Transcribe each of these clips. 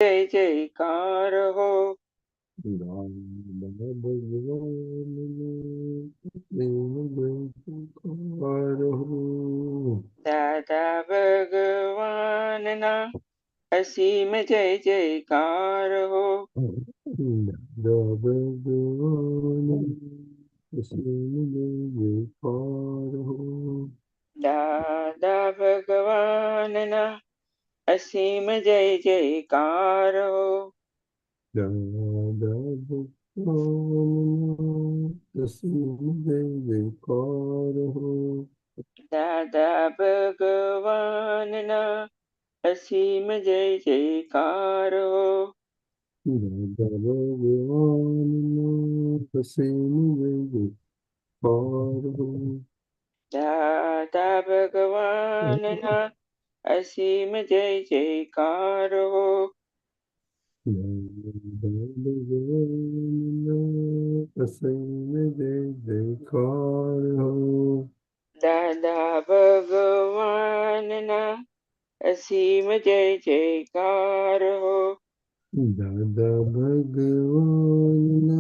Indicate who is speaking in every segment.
Speaker 1: जय जयकार हो। दादा भगवान ना असीम जय जयकार हो। दादा भगवान ना असीम जय जयकार हो।
Speaker 2: दादा भगवान असीम जय जयकार हो।
Speaker 1: दादा भगवान ना असीम जय जयकार हो।
Speaker 2: दादा भगवान असीम जय जयकार हो।
Speaker 1: दादा भगवान ना असीम जय जयकार हो।
Speaker 2: दादा भगवान असीम जय जयकार हो।
Speaker 1: दादा भगवान ना असीम जय जयकार हो।
Speaker 2: दादा भगवान असीम जय जयकार हो।
Speaker 1: दादा भगवान ना असीम जय जयकार हो।
Speaker 2: दादा भगवान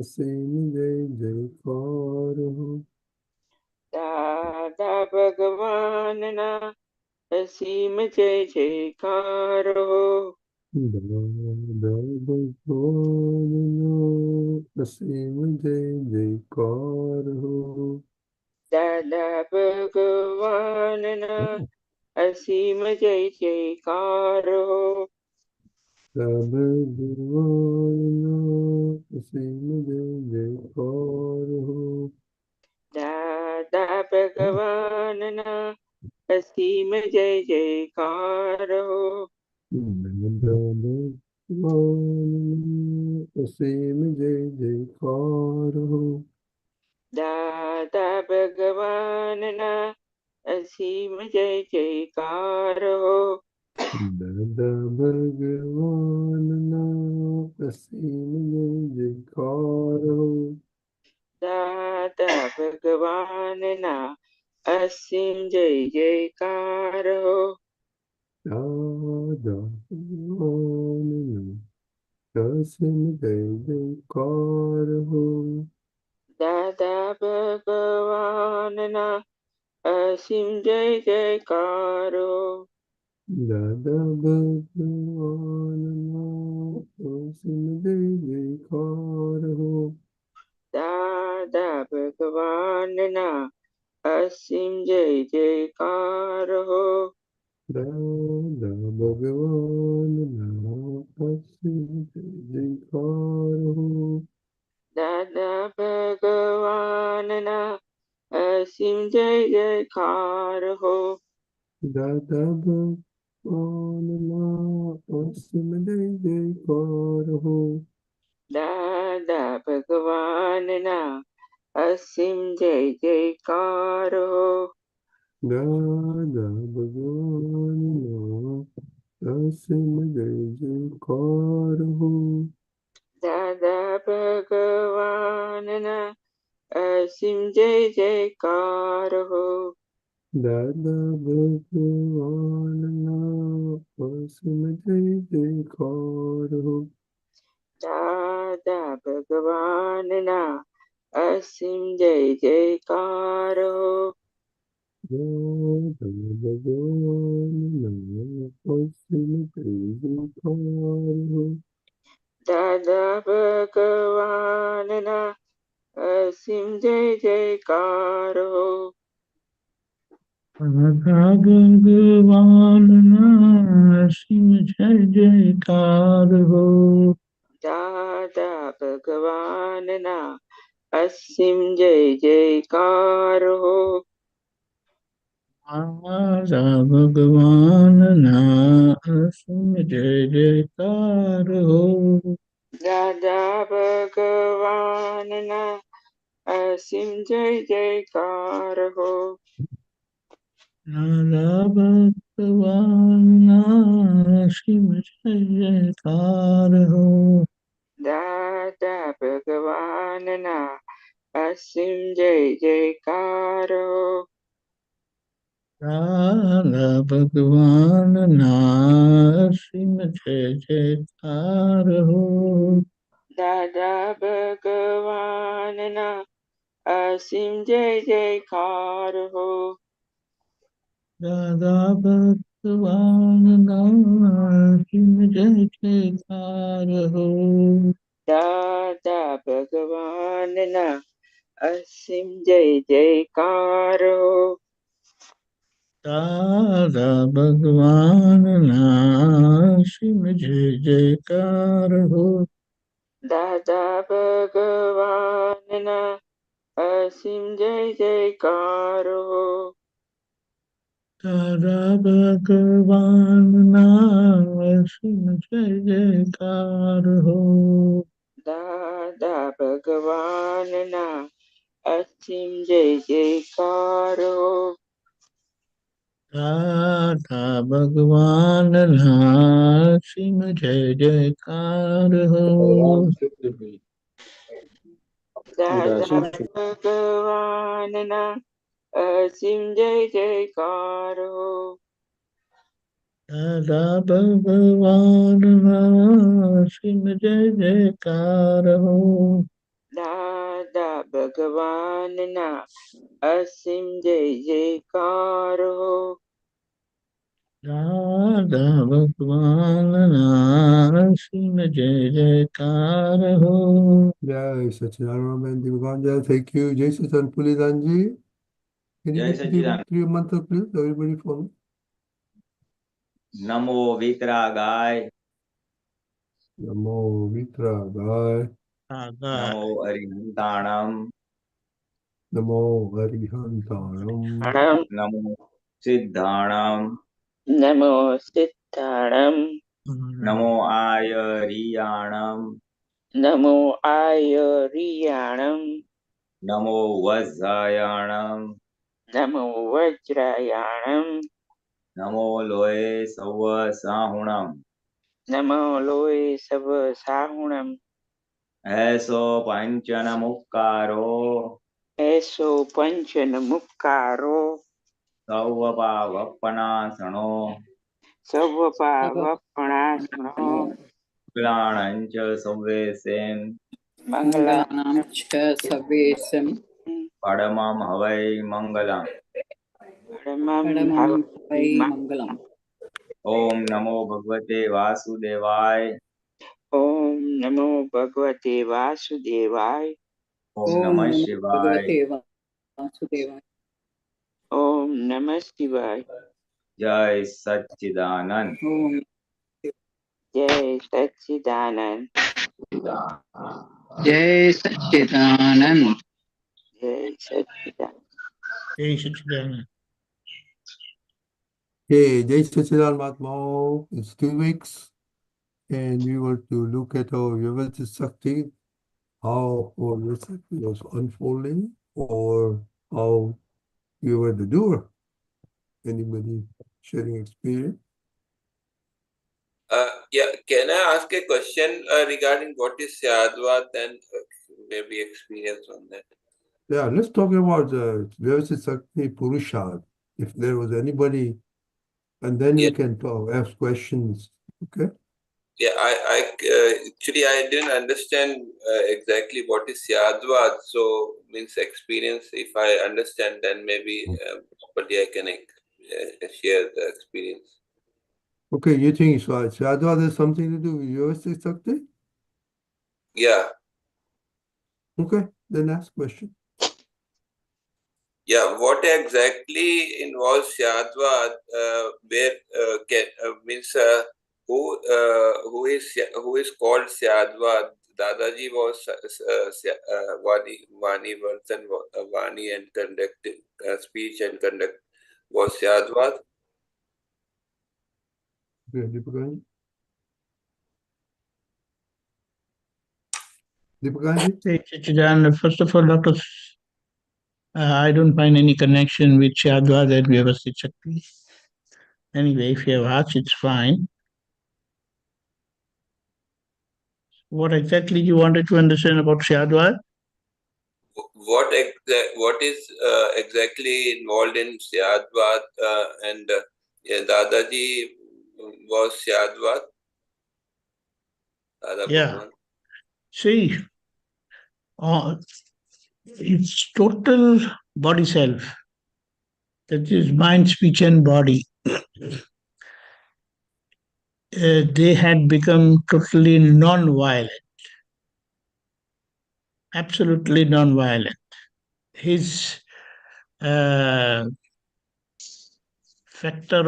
Speaker 2: असीम जय जयकार हो।
Speaker 1: दादा भगवान ना असीम जय जयकार हो।
Speaker 2: दादा भगवान असीम जय जयकार हो।
Speaker 1: दादा भगवान ना असीम जय जयकार हो।
Speaker 2: दादा भगवान असीम जय जयकार हो।
Speaker 1: दादा भगवान ना असीम जय जयकार हो।
Speaker 2: दादा भगवान असीम जय जयकार हो।
Speaker 1: दादा भगवान ना असीम जय जयकार हो।
Speaker 2: दादा भगवान असीम जय जयकार हो।
Speaker 1: दादा भगवान ना असीम जय जयकार हो।
Speaker 2: दादा भगवान असीम जय जयकार हो।
Speaker 1: दादा भगवान ना असीम जय जयकार हो।
Speaker 2: दादा भगवान असीम जय जयकार हो।
Speaker 1: दादा भगवान ना असीम जय जयकार हो।
Speaker 2: दादा भगवान असीम जय जयकार हो।
Speaker 1: दादा भगवान ना असीम जय जयकार हो।
Speaker 2: दादा भगवान असीम जय जयकार हो।
Speaker 1: दादा भगवान ना असीम जय जयकार हो।
Speaker 2: दादा भगवान असीम जय जयकार हो।
Speaker 1: दादा भगवान ना असीम जय जयकार हो।
Speaker 2: दादा भगवान असीम जय जयकार हो।
Speaker 1: दादा भगवान ना असीम जय जयकार हो।
Speaker 3: दादा भगवान असीम जय जयकार हो।
Speaker 1: दादा भगवान ना असीम जय जयकार हो।
Speaker 3: दादा भगवान असीम जय जयकार हो।
Speaker 1: दादा भगवान ना असीम जय जयकार हो।
Speaker 3: दादा भगवान असीम जय जयकार हो।
Speaker 1: दादा भगवान ना असीम जय जयकार हो।
Speaker 3: દાદા ભગવાનના અસીમ જય જયકાર હો.
Speaker 1: દાદા ભગવાનના અસીમ જય જયકાર હો.
Speaker 3: દાદા ભગવાનના અસીમ જય જયકાર હો.
Speaker 1: દાદા ભગવાનના અસીમ જય જયકાર હો.
Speaker 3: દાદા ભગવાનના અસીમ જય જયકાર હો.
Speaker 1: દાદા ભગવાનના અસીમ જય જયકાર હો.
Speaker 3: દાદા ભગવાનના અસીમ જય જયકાર હો.
Speaker 1: દાદા ભગવાનના અસીમ જય જયકાર હો.
Speaker 3: દાદા ભગવાનના અસીમ જય જયકાર હો.
Speaker 1: દાદા ભગવાનના અસીમ જય જયકાર હો.
Speaker 3: દાદા ભગવાનના અસીમ જય જયકાર હો.
Speaker 1: દાદા ભગવાનના અસીમ જય જયકાર હો.
Speaker 3: દાદા ભગવાનના અસીમ જય જયકાર હો.
Speaker 2: જય સચિદાનંદ Bhagwan JSS. Thank you. JSS Apt Pulinanandji. Can you
Speaker 4: જય
Speaker 2: repeat
Speaker 4: સચિદાનંદ.
Speaker 2: three mantra, please? Everybody follow.
Speaker 4: નમો વિતરાગાય,
Speaker 2: Namo Mitra Gai.
Speaker 4: નમો અરિહંતાણમ,
Speaker 2: Namo Arihantaram.
Speaker 4: નમો સિદ્ધાણમ,
Speaker 1: નમો સિદ્ધાણમ.
Speaker 4: નમો આયરિયાણમ,
Speaker 1: નમો આયરિયાણમ.
Speaker 4: નમો વજ્રાયાણમ,
Speaker 1: નમો વજ્રાયાણમ.
Speaker 4: નમો લોય સવ સાહુણમ.
Speaker 1: નમો લોય સવ સાહુણમ.
Speaker 4: એસો પંચન મુક્કારો,
Speaker 1: એસો પંચન મુક્કારો.
Speaker 4: સૌ પાવપનાસણો,
Speaker 1: સર્વપાવપણાસણો.
Speaker 4: ગ્લાણંચ સંવેસેન,
Speaker 1: મંગલાનાં
Speaker 5: Mangalanam cha Savesam
Speaker 4: પડમમ હવૈ Mangalam.
Speaker 1: પરમં
Speaker 5: Padamam Vai
Speaker 1: ભાવૈમાં.
Speaker 5: Mangalam.
Speaker 4: ઓમ નમો ભગવતે વાસુદેવાય.
Speaker 1: ઓમ નમો ભગવતે વાસુદેવાય.
Speaker 4: ઓમ
Speaker 5: Om
Speaker 4: નમઃ
Speaker 5: Namo
Speaker 4: શિવાય.
Speaker 5: Bhagavate Vasudevaya.
Speaker 1: ઓમ નમઃ શિવાય.
Speaker 4: જય સચ્ચિદાનંદ.
Speaker 5: Om
Speaker 1: જય સચ્ચિદાનંદ.
Speaker 5: Jai Satchidanand.
Speaker 1: જય સચ્ચિદાનંદ.
Speaker 3: જય સચિદાનંદ.
Speaker 2: Okay, Jai Sachidanand Mahatma. It's 2 weeks, and we were to look at our Vyasthit Shakti, how our Vyasthit Shakti was unfolding, or how we were the doer. Anybody sharing experience?
Speaker 6: Yeah, can I ask a question regarding what is Syadwad and maybe experience on that?
Speaker 2: Yeah, let's talk about Vyasthit Shakti Purusharth. If there was anybody, and then we
Speaker 6: Yeah.
Speaker 2: can ask questions. Okay.
Speaker 6: Yeah, actually I didn't understand exactly what is Syadwad. So means experience. If I understand, then maybe probably I can share the experience.
Speaker 2: Okay, you think Syadwad has something to do with Vyasthit Shakti?
Speaker 6: Yeah,
Speaker 2: Okay, then ask question.
Speaker 6: yeah. What exactly involves Syadwad? Where means who is called Syadwad? Dadaji was Vani Vartan Vani and conducting speech and conduct was Syadwad.
Speaker 2: Okay, Deepakanandji. Deepakanandji?
Speaker 3: Jai Sachidanand. First of all, Dr. I don't find any connection with Syadwad and Vyavasthit Shakti. Anyway, if you have asked, it's fine. What exactly you wanted to understand about Syadwad?
Speaker 6: what is exactly involved in Syadwad and Dadaji was Syadwad? Dada
Speaker 3: Yeah.
Speaker 6: Bhagwan.
Speaker 3: See, it's total body self. That is mind, speech, and body. They had become totally non-violent, absolutely non-violent. His factor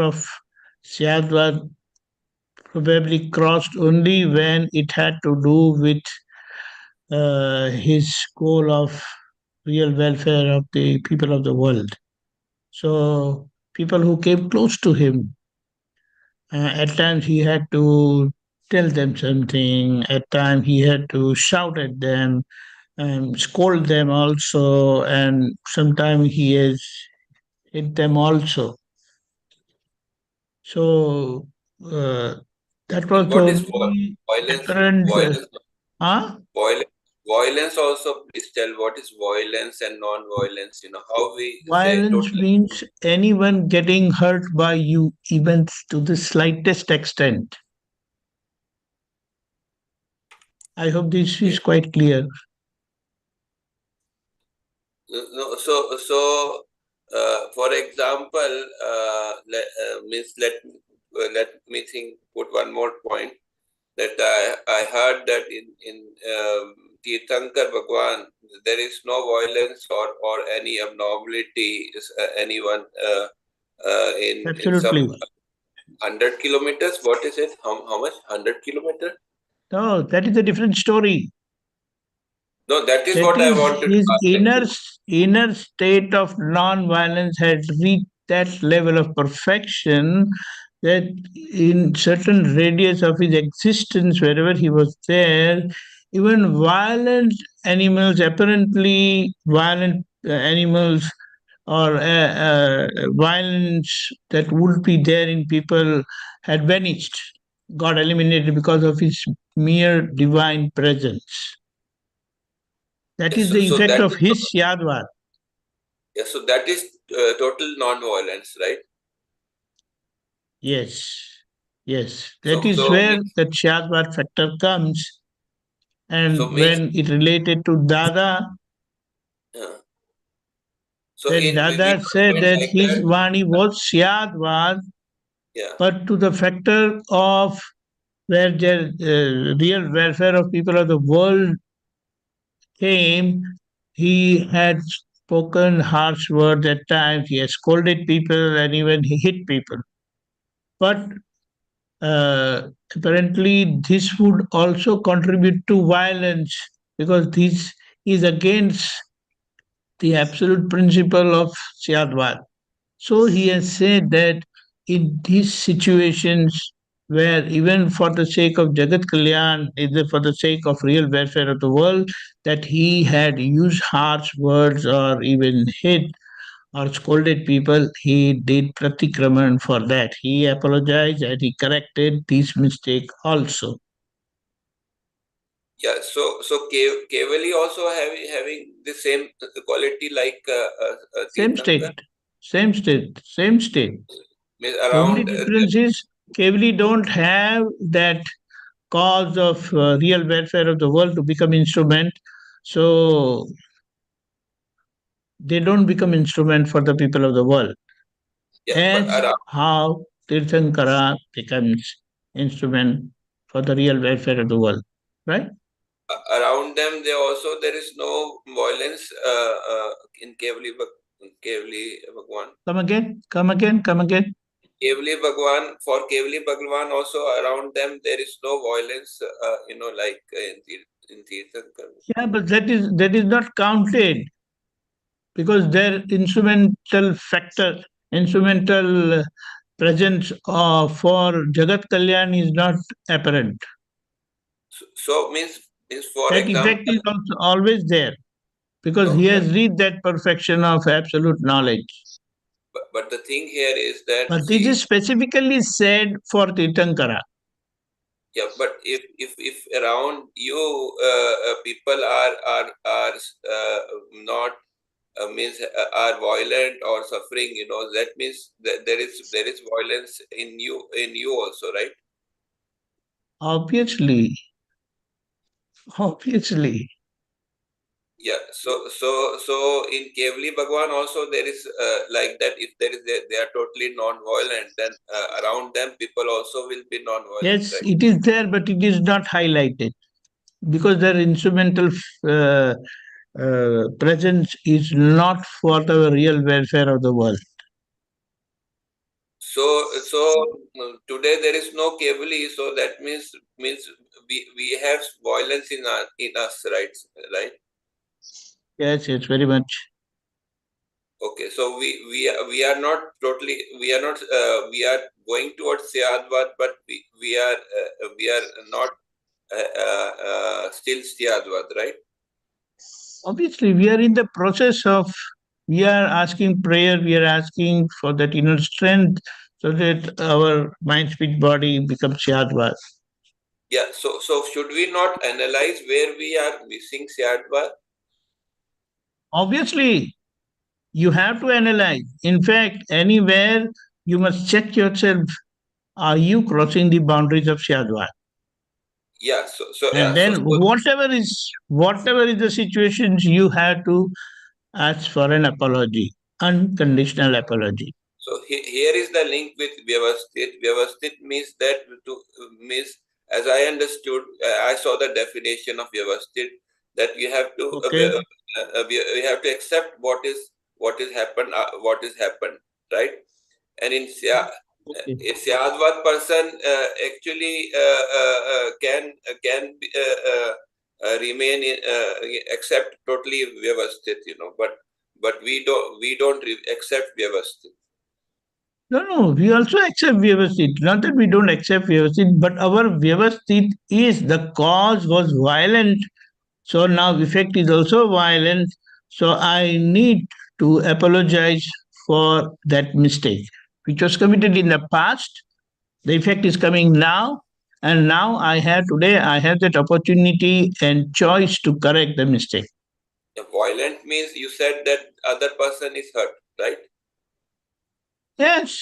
Speaker 3: of Syadwad probably crossed only when it had to do with his goal of real welfare of the people of the world. So people who came close to him, at times he had to tell them something, at times he had to shout at them and scold them also, and sometimes he has hit them also. So that was
Speaker 6: And what is
Speaker 3: totally
Speaker 6: violence?
Speaker 3: different.
Speaker 6: Violence. Violence also, please tell what is violence and non-violence, how we say
Speaker 3: Violence
Speaker 6: totally.
Speaker 3: means anyone getting hurt by you, even to the slightest extent. I hope this is quite clear.
Speaker 6: No, so for example, let me think. Put one more point that I heard that in Tirthankar Bhagwan there is no violence or any abnormality anyone in some
Speaker 3: Absolutely.
Speaker 6: 100 kilometers. What is it? How much? 100 kilometers?
Speaker 3: No, that is a different story.
Speaker 6: No, that is
Speaker 3: That
Speaker 6: what I
Speaker 3: is
Speaker 6: wanted to
Speaker 3: his
Speaker 6: ask.
Speaker 3: inner state of non-violence had reached that level of perfection that in certain radius of his existence, wherever he was there, even violent animals, apparently violent animals or violence that would be there in people had vanished, got eliminated because of his mere divine presence. That is the
Speaker 6: So
Speaker 3: effect
Speaker 6: that
Speaker 3: of
Speaker 6: is
Speaker 3: his Syadwad.
Speaker 6: Yeah, so that is total non-violence, right?
Speaker 3: Yes, yes. That
Speaker 6: So
Speaker 3: is
Speaker 6: so
Speaker 3: where
Speaker 6: means,
Speaker 3: that Syadwad factor comes.
Speaker 6: so
Speaker 3: And
Speaker 6: means
Speaker 3: when it related to Dada,
Speaker 6: uh, so
Speaker 3: then
Speaker 6: in we
Speaker 3: Dada said
Speaker 6: don't
Speaker 3: that
Speaker 6: like
Speaker 3: his
Speaker 6: that.
Speaker 3: Vani was Syadwad,
Speaker 6: Yeah.
Speaker 3: but to the factor of where the real welfare of people of the world came, he had spoken harsh words at times, he has scolded people and even he hit people. But apparently this would also contribute to violence because this is against the absolute principle of Syadwad. So he has said that in these situations where even for the sake of Jagat Kalyan, either for the sake of real welfare of the world, that he had used harsh words or even hit or scolded people, he did pratikraman for that. He apologized and he corrected this mistake also.
Speaker 6: Yeah. So Kevali also having the same quality like
Speaker 3: Same
Speaker 6: Tirthankar?
Speaker 3: state, same state, same state.
Speaker 6: Means
Speaker 3: The only
Speaker 6: around
Speaker 3: difference is Kevali don't have that cause of real welfare of the world to become instrument. So they don't become instrument for the people of the world.
Speaker 6: yeah, but
Speaker 3: As how Tirthankara becomes instrument for the real welfare of the world. Right?
Speaker 6: around them there is no violence in Kevali Bhagwan.
Speaker 3: Come again, come again, come again.
Speaker 6: Kevali Bhagwan, for Kevali Bhagwan also around them there is no violence, like in Tirthankar.
Speaker 3: Yeah, but that is not counted because their instrumental factor, instrumental presence for Jagat Kalyan is not apparent.
Speaker 6: So means for
Speaker 3: That effect
Speaker 6: example,
Speaker 3: is also always there because he has reached that perfection of absolute knowledge.
Speaker 6: but the thing here is that
Speaker 3: But this is specifically said for Tirthankara.
Speaker 6: Yeah, but if around you people are not means are violent or suffering, that means that there is violence in you also, right?
Speaker 3: Obviously, obviously.
Speaker 6: Yeah. So in Kevli Bhagwan also there is like that. If they are totally non-violent, then around them people also will be non-violent,
Speaker 3: Yes,
Speaker 6: right?
Speaker 3: it is there, but it is not highlighted because their instrumental uh, presence is not for the real welfare of the world.
Speaker 6: So today there is no Kevli, so that means we have violence in us, right? Right.
Speaker 3: Yes, yes, very much.
Speaker 6: Okay, so we are not totally, we are going towards Syadwad, but we are not still Syadwad, right?
Speaker 3: Obviously, we are in the process of, we are asking prayer, we are asking for that inner strength so that our mind, speech, body becomes Syadwad.
Speaker 6: Yeah. So should we not analyze where we are missing Syadwad?
Speaker 3: Obviously, you have to analyze. In fact, anywhere you must check yourself. Are you crossing the boundaries of Syadwad?
Speaker 6: Yeah.
Speaker 3: And then whatever is the situations, you have to ask for an apology, unconditional apology.
Speaker 6: So here is the link with Vyavasthit. Vyavasthit means that means, as I understood, I saw the definition of Vyavasthit, that you have to
Speaker 3: Okay.
Speaker 6: we have to accept what is happened, right? And in
Speaker 3: Okay.
Speaker 6: a Syadwad person actually can remain accept totally Vyavasthit, but we don't accept Vyavasthit.
Speaker 3: No, we also accept Vyavasthit. Not that we don't accept Vyavasthit, but our Vyavasthit is the cause was violent. So now effect is also violent. So I need to apologize for that mistake, which was committed in the past. The effect is coming now. And now I have that opportunity and choice to correct the mistake.
Speaker 6: Violent means you said that other person is hurt, right?
Speaker 3: Yes.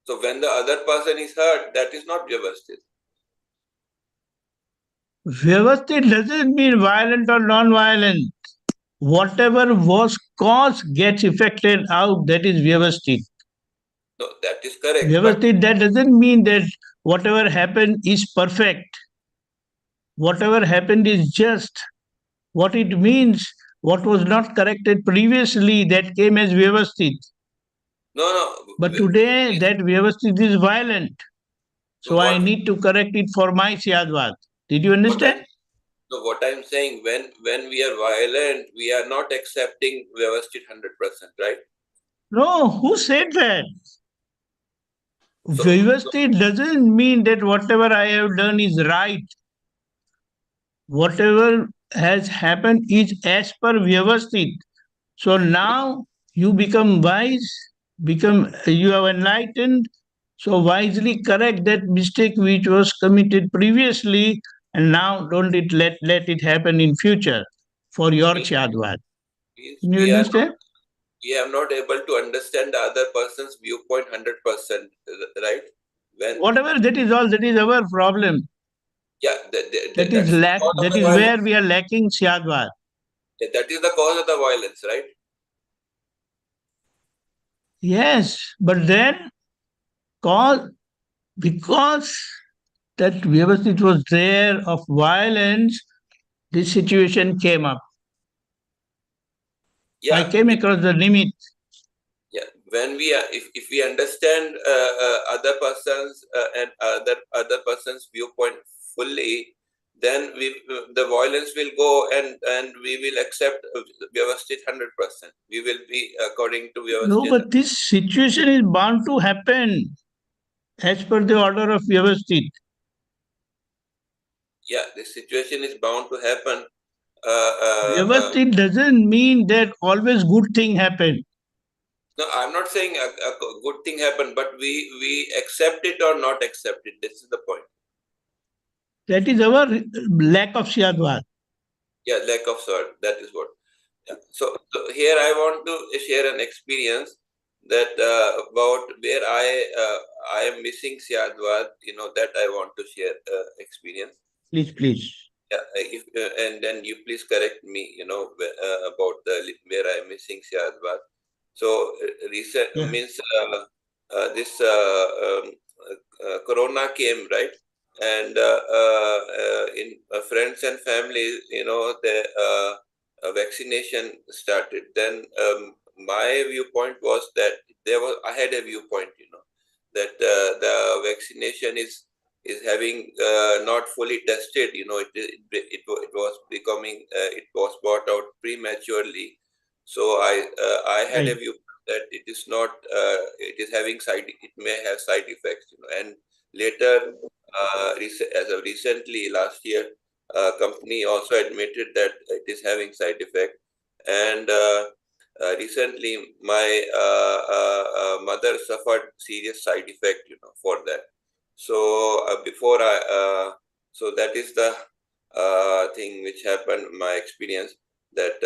Speaker 6: So when the other person is hurt, that is not Vyavasthit.
Speaker 3: Vyavasthit doesn't mean violent or non-violent. Whatever was caused gets affected out. That is Vyavasthit.
Speaker 6: No, that is correct.
Speaker 3: Vyavasthit, that doesn't mean that whatever happened is perfect. Whatever happened is just. What it means, what was not corrected previously, that came as Vyavasthit.
Speaker 6: No.
Speaker 3: But today, that Vyavasthit is violent. So I need to correct it for my Syadwad. Did you understand?
Speaker 6: What I'm saying, when we are violent, we are not accepting Vyavasthit 100%, right?
Speaker 3: No, who said that? Vyavasthit doesn't mean that whatever I have done is right. Whatever has happened is as per Vyavasthit. So now you become wise, you have enlightened. So wisely correct that mistake which was committed previously, and now don't let it happen in future for your Syadwad. Can you understand?
Speaker 6: We are not able to understand the other person's viewpoint 100%, right?
Speaker 3: Whatever that is our problem.
Speaker 6: Yeah,
Speaker 3: That is where we are lacking Syadwad.
Speaker 6: That is the cause of the violence, right?
Speaker 3: Yes, but then because that Vyavasthit was there of violence, this situation came up.
Speaker 6: Yeah,
Speaker 3: I came across the limit.
Speaker 6: Yeah, when if we understand other persons and other person's viewpoint fully, then the violence will go and we will accept Vyavasthit 100%. We will be according to Vyavasthit.
Speaker 3: No, but this situation is bound to happen as per the order of Vyavasthit.
Speaker 6: Yeah, this situation is bound to happen.
Speaker 3: Vyavasthit doesn't mean that always good thing happen.
Speaker 6: No, I'm not saying a good thing happened, but we accept it or not accept it. This is the point.
Speaker 3: That is our lack of Syadwad.
Speaker 6: Yeah, lack of sort. That is what. Yeah. So here I want to share an experience that about where I am missing Syadwad. That I want to share experience.
Speaker 3: Please.
Speaker 6: Yeah, and then you please correct me. About where I am missing Syadwad. So recent means this Corona came, right? And in friends and families, the vaccination started. Then my viewpoint was that I had a viewpoint, that the vaccination is having not fully tested. It was becoming it was brought out prematurely. So I had a
Speaker 3: Right.
Speaker 6: view that it is not it is having it may have side effects, and later as of recently last year, company also admitted that it is having side effect. And recently my mother suffered serious side effect, for that. So before so that is the thing which happened, my experience, that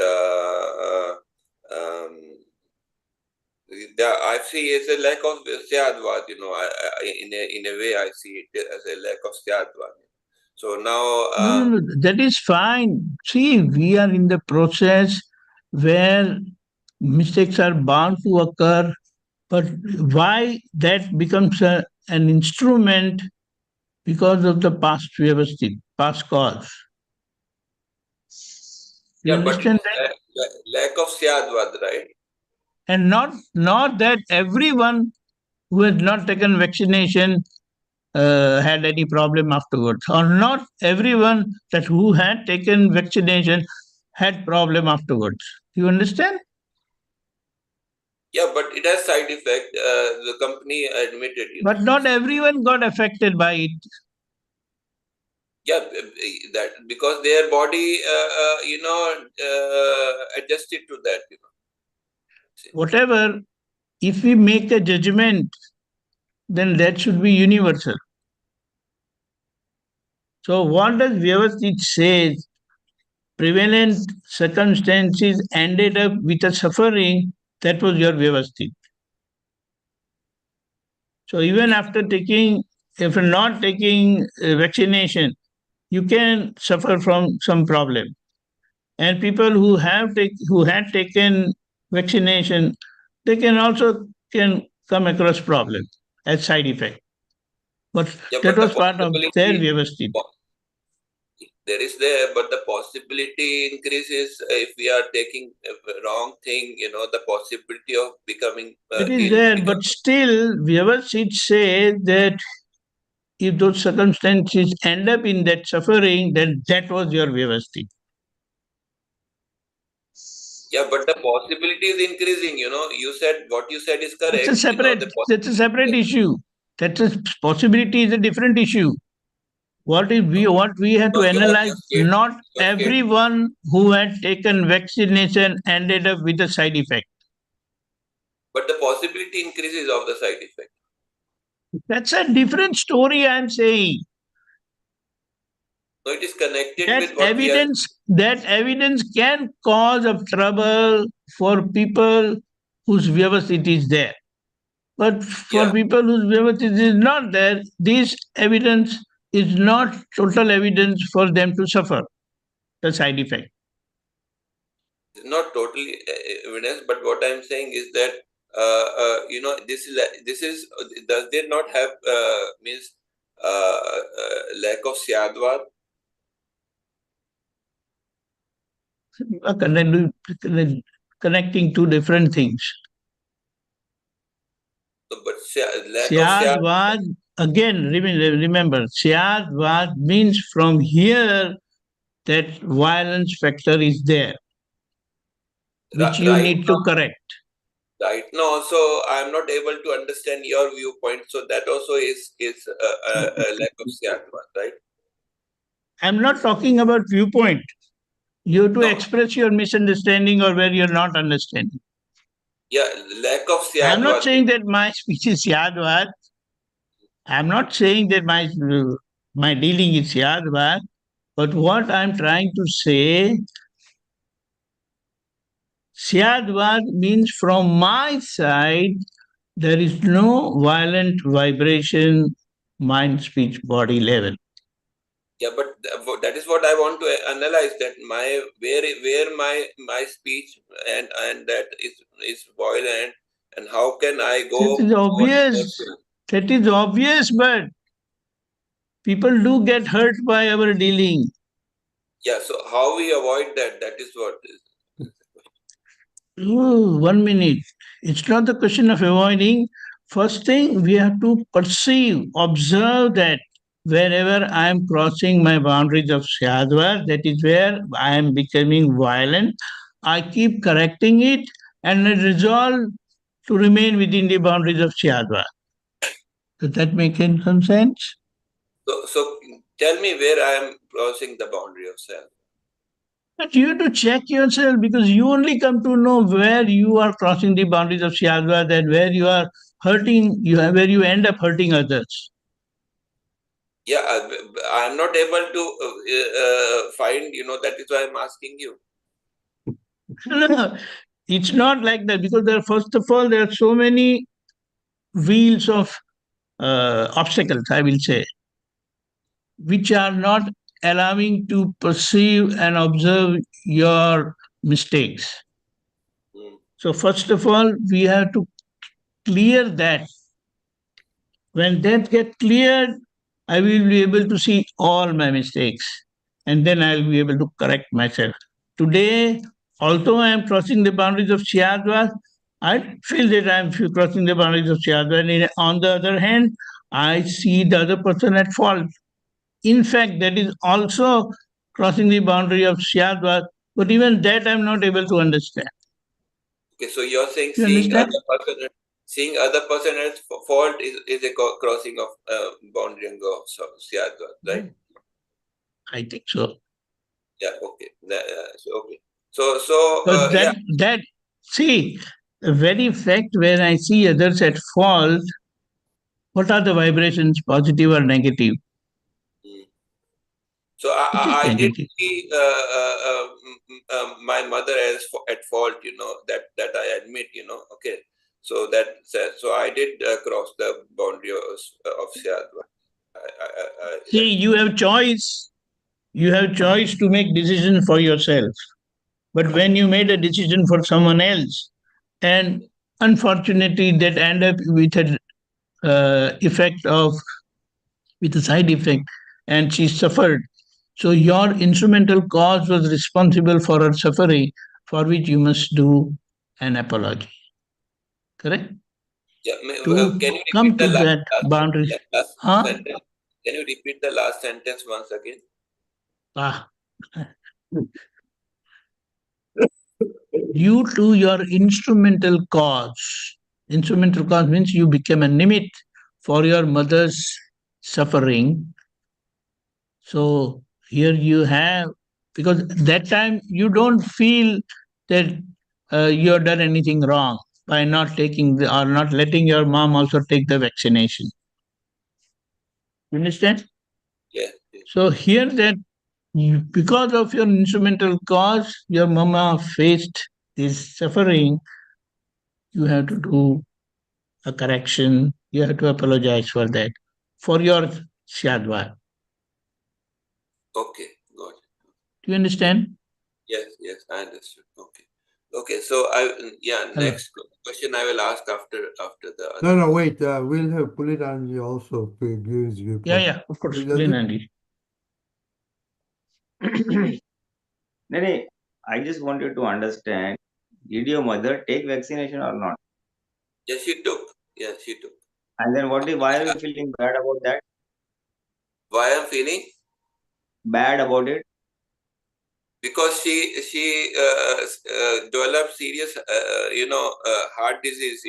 Speaker 6: I see it's a lack of Syadwad, in a way I see it as a lack of Syadwad. So now
Speaker 3: No, that is fine. See, we are in the process where mistakes are bound to occur, but why that becomes an instrument? Because of the past Vyavasthit, past cause. You understand that?
Speaker 6: lack of Syadwad, right?
Speaker 3: And not that everyone who has not taken vaccination had any problem afterwards, or not everyone that who had taken vaccination had problem afterwards. You understand?
Speaker 6: Yeah, but it has side effect. The company admitted,
Speaker 3: But not everyone got affected by it.
Speaker 6: Yeah, that because their body, adjusted to that.
Speaker 3: Whatever, if we make a judgment, then that should be universal. So what does Vyavasthit say? Prevalent circumstances ended up with a suffering, that was your Vyavasthit. So even after taking, if you're not taking vaccination, you can suffer from some problem. And people who had taken vaccination, they can also come across problem as side effect. But that was part of their Vyavasthit.
Speaker 6: There is there, but the possibility increases if we are taking a wrong thing. The possibility of becoming
Speaker 3: It is there, but still, Vyavasthit says that if those circumstances end up in that suffering, then that was your Vyavasthit.
Speaker 6: Yeah, but the possibility is increasing. You said what you said is correct.
Speaker 3: That's a separate issue. That's a possibility is a different issue. What we have to analyze, not everyone who had taken vaccination ended up with a side effect.
Speaker 6: But the possibility increases of the side effect.
Speaker 3: That's a different story, I'm saying.
Speaker 6: So it is connected
Speaker 3: That
Speaker 6: with what
Speaker 3: that evidence can cause of trouble for people whose Vyavasthit is there. But for people whose Vyavasthit is not there, this evidence is not total evidence for them to suffer the side effect.
Speaker 6: Not totally evidence, but what I'm saying is that this is does there not have means lack of Syadwad?
Speaker 3: Connecting two different things.
Speaker 6: But lack
Speaker 3: Syadwad, again, remember, Syadwad means from here that violence factor is there, which you need to correct.
Speaker 6: Right now, also I'm not able to understand your viewpoint, so that also is a lack of Syadwad, right?
Speaker 3: I'm not talking about viewpoint. You have to express your misunderstanding or where you're not understanding.
Speaker 6: Yeah, lack of Syadwad.
Speaker 3: I'm not saying that my speech is Syadwad. I'm not saying that my My dealing is Syadwad. But what I'm trying to say, Syadwad means from my side, there is no violent vibration, mind, speech, body level.
Speaker 6: Yeah, but that is what I want to analyze. That where my speech and that is violent, and how can I go?
Speaker 3: That is obvious. That is obvious, but people do get hurt by our dealing.
Speaker 6: Yeah, so how we avoid that? That is what is.
Speaker 3: Oh, 1 minute. It's not the question of avoiding. First thing, we have to perceive, observe that wherever I am crossing my boundaries of Syadwar, that is where I am becoming violent. I keep correcting it and I resolve to remain within the boundaries of Syadwar. Does that make some sense?
Speaker 6: So tell me where I am crossing the boundary of self.
Speaker 3: But you have to check yourself because you only come to know where you are crossing the boundaries of Syadwad and where you are hurting, where you end up hurting others.
Speaker 6: Yeah, I am not able to find, that is why I'm asking you.
Speaker 3: No, it's not like that because first of all, there are so many wheels of obstacles, I will say, which are not allowing to perceive and observe your mistakes. So first of all, we have to clear that. When that gets cleared, I will be able to see all my mistakes and then I will be able to correct myself. Today, although I am crossing the boundaries of Syadwad, I feel that I am crossing the boundaries of Syadwad. And on the other hand, I see the other person at fault. In fact, that is also crossing the boundary of Syadwad, but even that I am not able to understand.
Speaker 6: Okay, so you're saying
Speaker 3: You understand?
Speaker 6: seeing other person as fault is a crossing of boundary and go of Syadwad, right?
Speaker 3: I think so.
Speaker 6: Yeah. Okay. Okay. So
Speaker 3: that see, the very fact when I see others at fault, what are the vibrations, positive or negative?
Speaker 6: So I did see my mother as at fault, that I admit, okay. So so I did cross the boundary of Syadwad.
Speaker 3: See, you have choice. You have choice to make decision for yourself. But when you made a decision for someone else, and unfortunately that end up with a with a side effect, and she suffered. So your instrumental cause was responsible for her suffering, for which you must do an apology. Correct?
Speaker 6: Yeah.
Speaker 3: To
Speaker 6: Can you
Speaker 3: come
Speaker 6: repeat
Speaker 3: to
Speaker 6: the
Speaker 3: that boundary.
Speaker 6: last
Speaker 3: Huh?
Speaker 6: sentence? Can you repeat the last sentence once again?
Speaker 3: Due to your instrumental cause. Instrumental cause means you became a nimit for your mother's suffering. So here you have, because that time you don't feel that you have done anything wrong by not taking or not letting your mom also take the vaccination. You understand?
Speaker 6: Yeah.
Speaker 3: So here that because of your instrumental cause, your mama faced this suffering. You have to do a correction. You have to apologize for that, for your Syadwar.
Speaker 6: Okay, got it.
Speaker 3: Do you understand?
Speaker 6: Yes, I understood. Okay. So next question I will ask after the other.
Speaker 2: No, wait. We'll have Pulinanandji also to give his viewpoint.
Speaker 3: Yeah, of course, Pulinanandji.
Speaker 4: Nene, I just wanted to understand, did your mother take vaccination or not?
Speaker 6: Yes, she took. Yes, she took.
Speaker 4: And then why are you feeling bad about that?
Speaker 6: Why I'm feeling
Speaker 4: bad about it?
Speaker 6: Because she developed serious heart disease,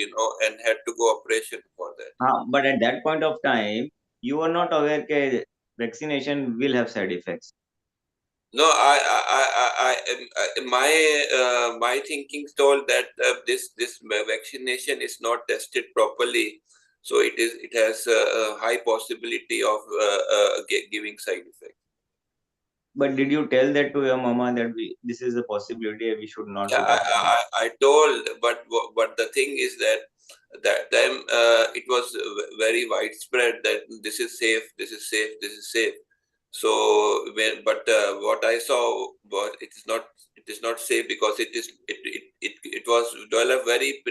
Speaker 6: and had to go operation for that.
Speaker 4: But at that point of time, you were not aware that vaccination will have side effects.
Speaker 6: No, my thinking told that this vaccination is not tested properly, So it has a high possibility of giving side effects.
Speaker 4: But did you tell that to your mama that this is a possibility, we should not
Speaker 6: Yeah,
Speaker 4: do that?
Speaker 6: I told, but the thing is that time it was very widespread that this is safe, this is safe, this is safe. So what I saw was it is not safe because it was developed very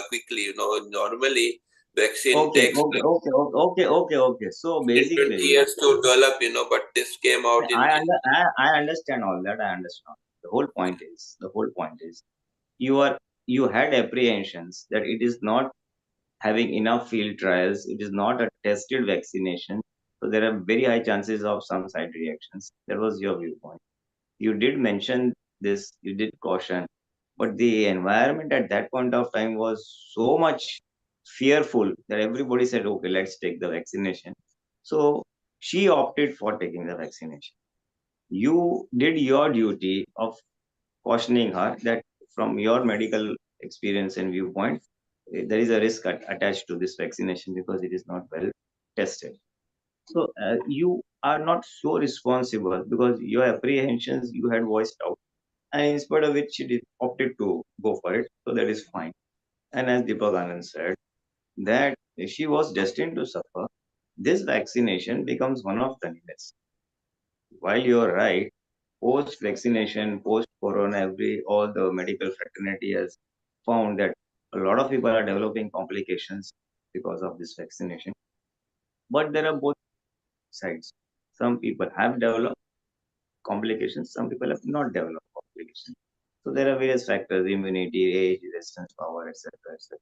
Speaker 6: quickly. Normally vaccine takes
Speaker 4: Okay. So
Speaker 6: 20
Speaker 4: basically,
Speaker 6: years to develop. But this came out in.
Speaker 4: I understand all that. I understand. The whole point is you had apprehensions that it is not having enough field trials. It is not a tested vaccination. So there are very high chances of some side reactions. That was your viewpoint. You did mention this, you did caution, but the environment at that point of time was so much fearful that everybody said, okay, let's take the vaccination. So she opted for taking the vaccination. You did your duty of cautioning her that from your medical experience and viewpoint, there is a risk attached to this vaccination because it is not well tested. So you are not so responsible because your apprehensions you had voiced out, and in spite of which she did opted to go for it. So that is fine. And as Deepakanand said, that she was destined to suffer. This vaccination becomes one of the limits. While you're right, post vaccination, post corona, all the medical fraternity has found that a lot of people are developing complications because of this vaccination. But there are both sides. Some people have developed complications, some people have not developed complications. So there are various factors: immunity, age, resistance power, etc. etc.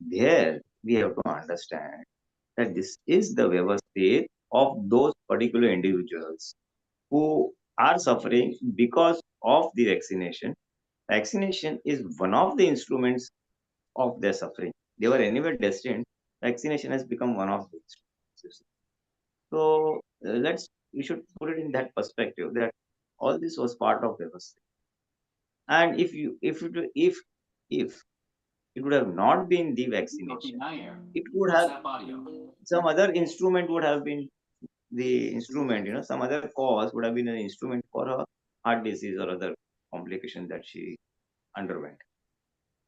Speaker 4: There we have to understand that this is the Vyavasthit of those particular individuals who are suffering because of the vaccination. Vaccination is one of the instruments of their suffering. They were anyway destined. Vaccination has become one of the instruments. So we should put it in that perspective that all this was part of Vyavasthit. And if it would have not been the vaccination, it would have some other instrument would have been the instrument, some other cause would have been an instrument for a heart disease or other complication that she underwent.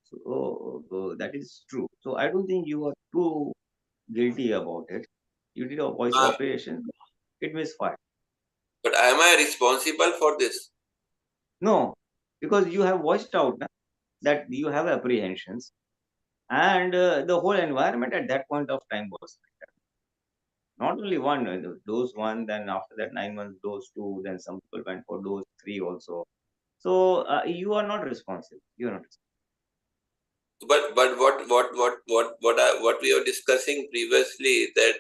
Speaker 4: So that is true. So I don't think you are too guilty about it. You did a voice operation. It was fine.
Speaker 6: But am I responsible for this?
Speaker 4: No, because you have voiced out that you have apprehensions, and the whole environment at that point of time was like that. Not only one, dose one, then after that 9 months, dose two, then some people went for dose three also. So you are not responsible. You are not responsible.
Speaker 6: But what we were discussing previously, that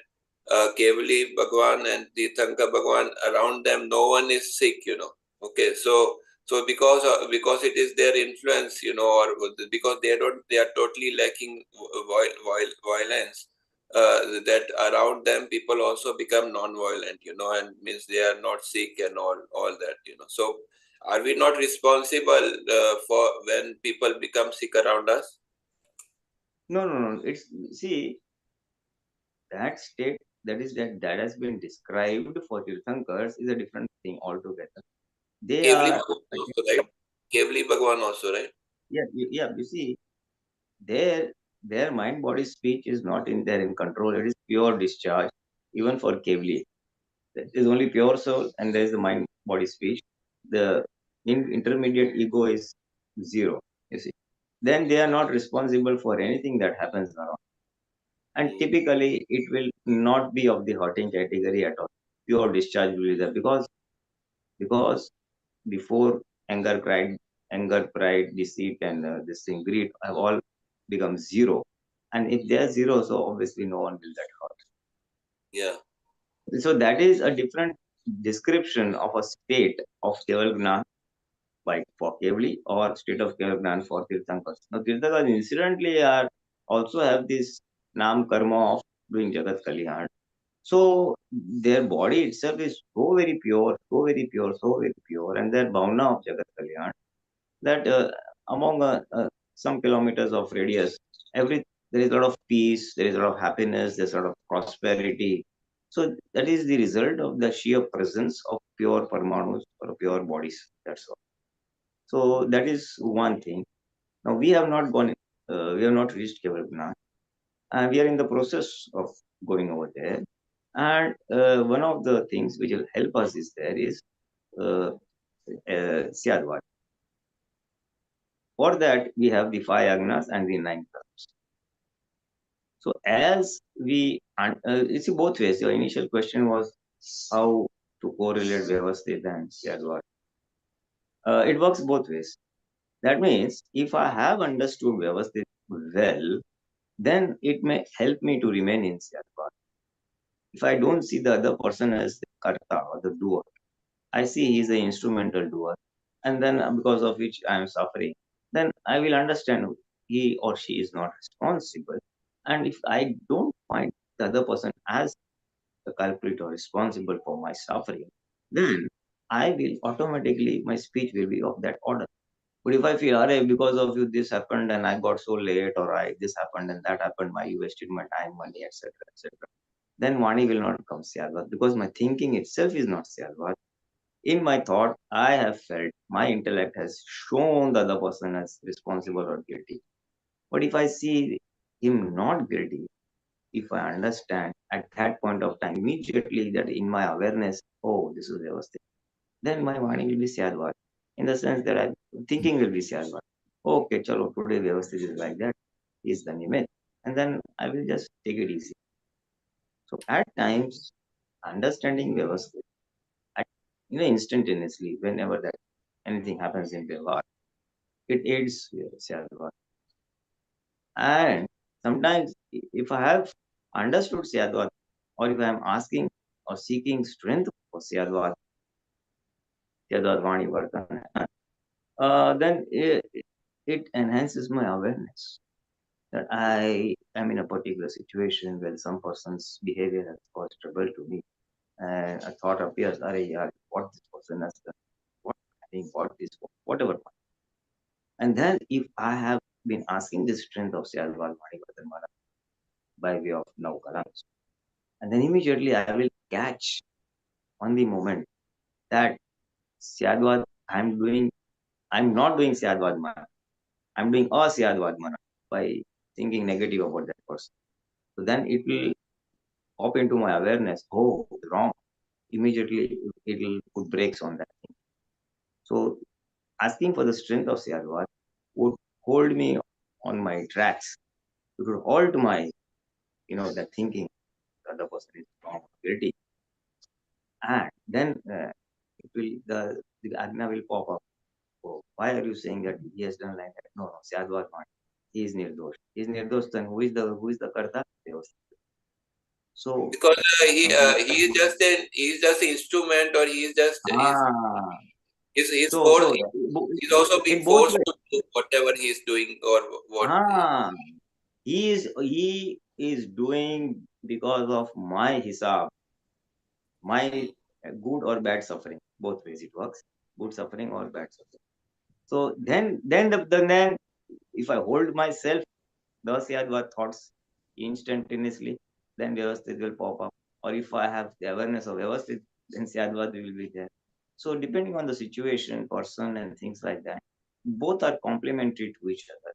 Speaker 6: Kevali Bhagwan and Tirthankar Bhagwan, around them no one is sick. Okay, so because it is their influence, or because they are totally lacking violence. That around them people also become non-violent, and means they are not sick and all that, So are we not responsible for when people become sick around us?
Speaker 4: No. It's see that state that has been described for Tirthankars is a different thing altogether. They
Speaker 6: Kevali
Speaker 4: are
Speaker 6: Bhagwan also, right? Kevali Bhagwan also, right?
Speaker 4: yeah. You see, their mind body speech is not in there in control. It is pure discharge. Even for Kevli, there is only pure soul, and there is the mind body speech. The intermediate ego is zero. You see, then they are not responsible for anything that happens around. And typically, it will not be of the hurting category at all. Pure discharge will be there because before anger, pride, deceit, and this thing, greed have all become zero. And if they are zero, so obviously no one will get hurt.
Speaker 6: Yeah.
Speaker 4: So that is a different description of a state of Keval Gnan, like for Kevali, or state of Keval Gnan for Tirthankars. Now Tirthankars incidentally are also have this Nam Karma of doing Jagat Kalyan. So their body itself is so very pure, and their Bhavna of Jagat Kalyan that among some kilometers of radius, there is a lot of peace, there is a lot of happiness, there's a lot of prosperity. So that is the result of the sheer presence of pure Paramanus or pure bodies. That's all. So that is one thing. Now we have not reached Kevalgna, and we are in the process of going over there. And one of the things which will help us is Syadwad. For that, we have the 5 agnas and the 9 dharmas. So as we, it's both ways. Your initial question was how to correlate Vyavasthit and Syadwad. It works both ways. That means if I have understood Vyavasthit well, then it may help me to remain in Syadwad. If I don't see the other person as the karta or the doer, I see he is the instrumental doer, and then because of which I am suffering, then I will understand he or she is not responsible. And if I don't find the other person as the culprit or responsible for my suffering, then I will automatically, my speech will be of that order. But if I feel, alright, because of you this happened and I got so late, or this happened and that happened, you wasted my time, money, etc., etc., then Vani will not come Syadwad, because my thinking itself is not Syadwad. In my thought, I have felt my intellect has shown the other person as responsible or guilty. But if I see him not guilty, if I understand at that point of time immediately that in my awareness, oh, this is Vyavasthit, then my Vani will be Syadwad. In the sense that I'm thinking will be Syadwad. Okay, chalo, today Vyavasthit is like that, is the Nimit. And then I will just take it easy. So at times, understanding Vyavasthit, instantaneously, whenever that anything happens in Vyavahar, it aids Syadwad. And sometimes, if I have understood Syadwad, or if I am asking or seeking strength for Syadwad Vani Vartana, then it enhances my awareness that I am in a particular situation where some person's behavior has caused trouble to me. And a thought appears, what this person has done, what I think, what this, whatever. And then if I have been asking the strength of Syadwad Vani Vartana by way of now Kalams, and then immediately I will catch on the moment that Syadwad, I'm not doing Syadwad Mana. I'm doing a Syadwad Mana by thinking negative about that person. So then it will pop into my awareness, oh, wrong. Immediately it will put brakes on that thing. So asking for the strength of Syadwad would hold me on my tracks. It would halt my, that thinking that the person is wrong, guilty. And then it will, the Agna will pop up. Oh, why are you saying that he has done like that? No, Syadwad not. He is Nirdosh. He is Nirdosh, then who is the Karta? So
Speaker 6: because he is just an instrument, or he is just he's also being forced to do whatever he is doing, or what
Speaker 4: he is doing because of my hisab, my good or bad suffering. Both ways it works, good suffering or bad suffering. So then if I hold myself, the Syadwad thoughts instantaneously, then Vyavasthit will pop up. Or if I have the awareness of Vyavasthit, then Syadwad will be there. So depending on the situation, person, and things like that, both are complementary to each other.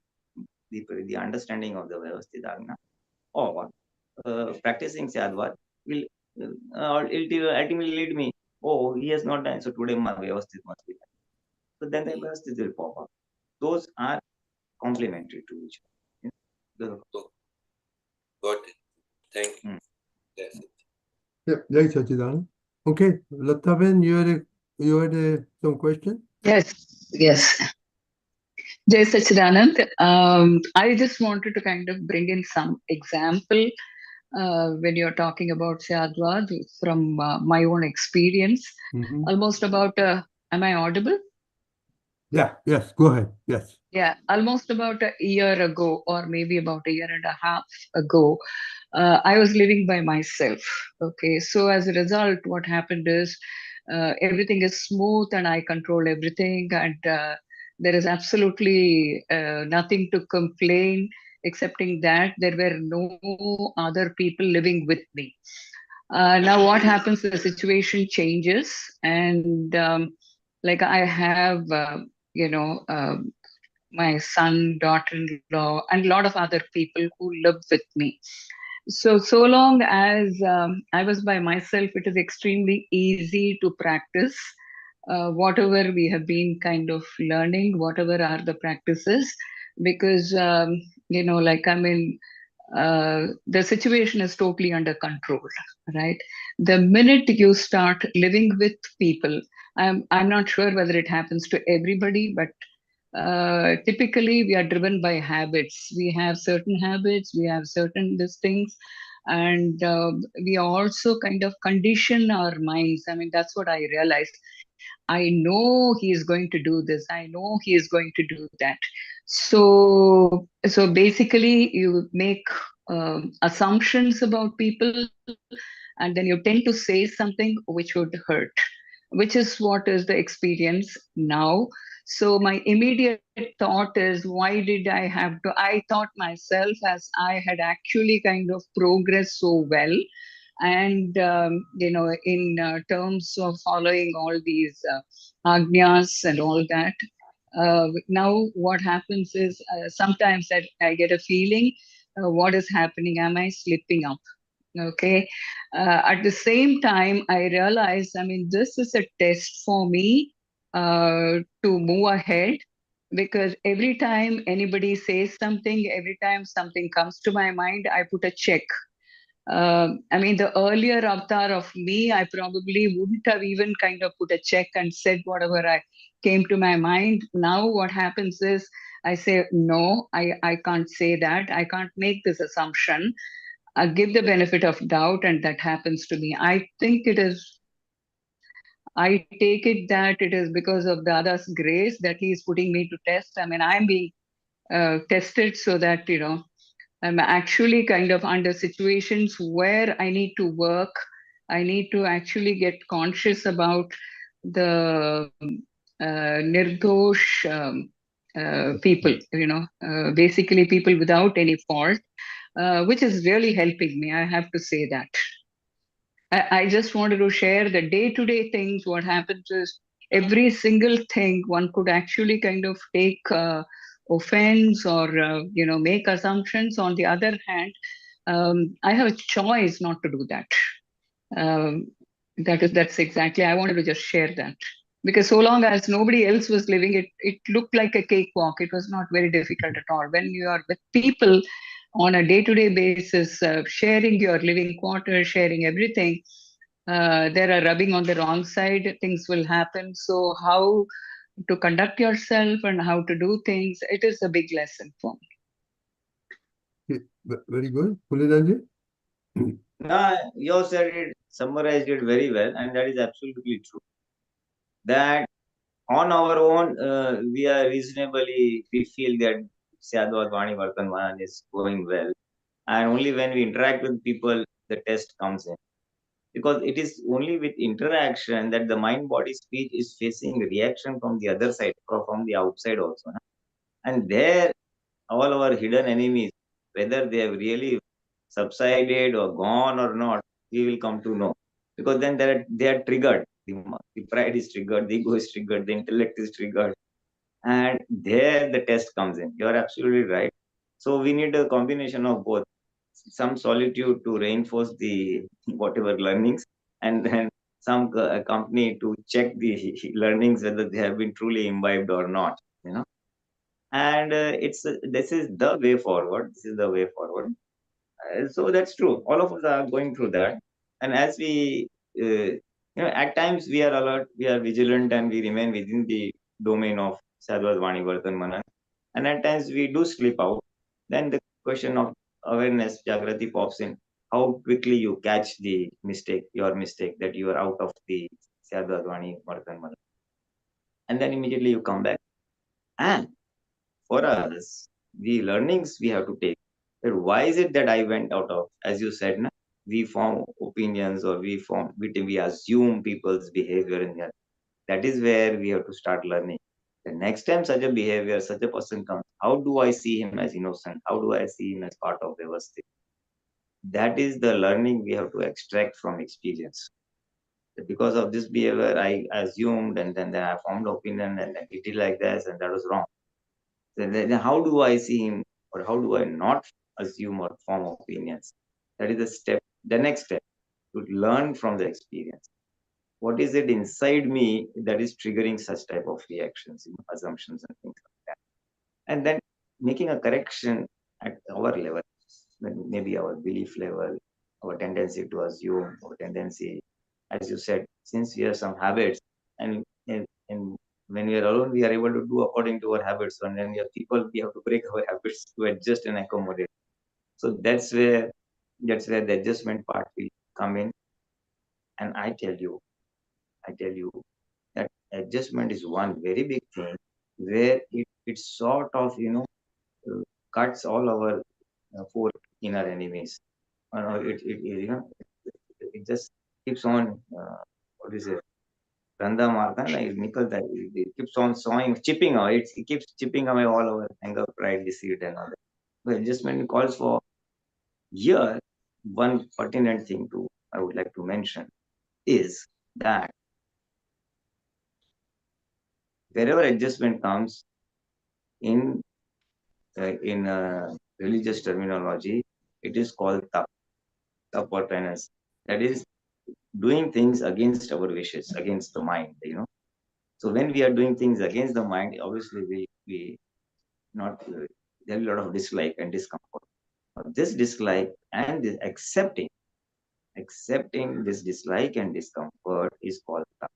Speaker 4: The understanding of the Vyavasthit Agna or practicing Syadwad will ultimately lead me, oh, he has not done, so today my Vyavasthit must be done. So then the Vyavasthit will pop up. Those are complementary to each other.
Speaker 6: Got it. Thank you. That's it.
Speaker 2: Yeah, thanks, Sachidanand. Okay, Lataben, you had some question?
Speaker 5: Yes. Jai Sachidanand. I just wanted to kind of bring in some example when you're talking about Syadwad from my own experience. Almost about, am I audible?
Speaker 2: Yeah, yes, go ahead. Yes.
Speaker 5: Yeah, almost about a year ago, or maybe about a year and a half ago, I was living by myself. Okay, so as a result, what happened is everything is smooth and I control everything, and there is absolutely nothing to complain. excepting that, there were no other people living with me. Now, what happens? The situation changes, and like I have, my son, daughter-in-law, and a lot of other people who live with me. So long as I was by myself, it is extremely easy to practice whatever we have been kind of learning, whatever are the practices, because like I mean, the situation is totally under control, right? The minute you start living with people, I'm not sure whether it happens to everybody, but typically we are driven by habits. We have certain habits, we have certain these things, and we also kind of condition our minds. I mean, that's what I realized. I know he is going to do this. I know he is going to do that. So basically, you make assumptions about people, and then you tend to say something which would hurt, which is what is the experience now. So my immediate thought is, why did I have to? I thought myself as I had actually kind of progressed so well, and in terms of following all these agnyas and all that. Now what happens is, sometimes I get a feeling, what is happening? Am I slipping up? Okay. At the same time, I realize, I mean, this is a test for me to move ahead, because every time anybody says something, every time something comes to my mind, I put a check. I mean, the earlier avatar of me, I probably wouldn't have even kind of put a check and said whatever I came to my mind. Now, what happens is, I say, no, I can't say that. I can't make this assumption. I give the benefit of doubt, and that happens to me. I think it is, I take it that it is because of Dada's grace that he is putting me to test. I mean, I'm being tested so that, I'm actually kind of under situations where I need to work. I need to actually get conscious about the nirdosh people, basically people without any fault, which is really helping me. I have to say that. I just wanted to share the day-to-day things. What happens is, every single thing one could actually kind of take offense or make assumptions. On the other hand, I have a choice not to do that. Um, that's exactly. I wanted to just share that, because so long as nobody else was living it, it looked like a cakewalk. It was not very difficult at all. When you are with people on a day-to-day basis, sharing your living quarters, sharing everything, there are rubbing on the wrong side, things will happen. So how to conduct yourself and how to do things, it is a big lesson for me.
Speaker 2: Okay, very good. Pulinanandji?
Speaker 4: No, you said it, summarized it very well, and that is absolutely true. That on our own, we feel that Syadwad Vani Vartanman is going well. And only when we interact with people, the test comes in. Because it is only with interaction that the mind body speech is facing reaction from the other side, or from the outside also. And there, all our hidden enemies, whether they have really subsided or gone or not, we will come to know. Because then they are triggered. The pride is triggered, the ego is triggered, the intellect is triggered. And there the test comes in. You are absolutely right. So we need a combination of both. Some solitude to reinforce the whatever learnings, and then some company to check the learnings whether they have been truly imbibed or not. And this is the way forward. This is the way forward. So that's true. All of us are going through that, and as we, at times we are alert, we are vigilant, and we remain within the domain of Sadhvat Vani Vartan Manan, and at times we do slip out. Then the question of awareness, Jagrati pops in. How quickly you catch the mistake, your mistake, that you are out of the Sadhvat Vani Vartan Manan, and then immediately you come back. And for us, the learnings we have to take. That why is it that I went out of? As you said, na, we form opinions, or we assume people's behavior in there. That is where we have to start learning. The next time such a behavior, such a person comes, how do I see him as innocent? How do I see him as part of Vyavasthit? That is the learning we have to extract from experience. Because of this behavior, I assumed, and then I formed opinion, and then he did like this, and that was wrong. Then how do I see him, or how do I not assume or form opinions? That is the step, the next step, to learn from the experience. What is it inside me that is triggering such type of reactions, assumptions and things like that? And then making a correction at our level, maybe our belief level, our tendency to assume, our tendency, as you said, since we have some habits, and when we are alone, we are able to do according to our habits. And then we have people, we have to break our habits to adjust and accommodate. So that's where the adjustment part will come in. And I tell you that adjustment is one very big thing where it sort of cuts all our four inner enemies. It just keeps on what is it? Randa marka, like निकलता है. It keeps on chipping away. It keeps chipping away all our anger, pride, deceit, and all that. So adjustment calls for. Here, one pertinent thing I would like to mention is that wherever adjustment comes in religious terminology, it is called tap or penance. That is doing things against our wishes, against the mind. So when we are doing things against the mind, obviously we not there is a lot of dislike and discomfort. This dislike and this accepting this dislike and discomfort is called tap,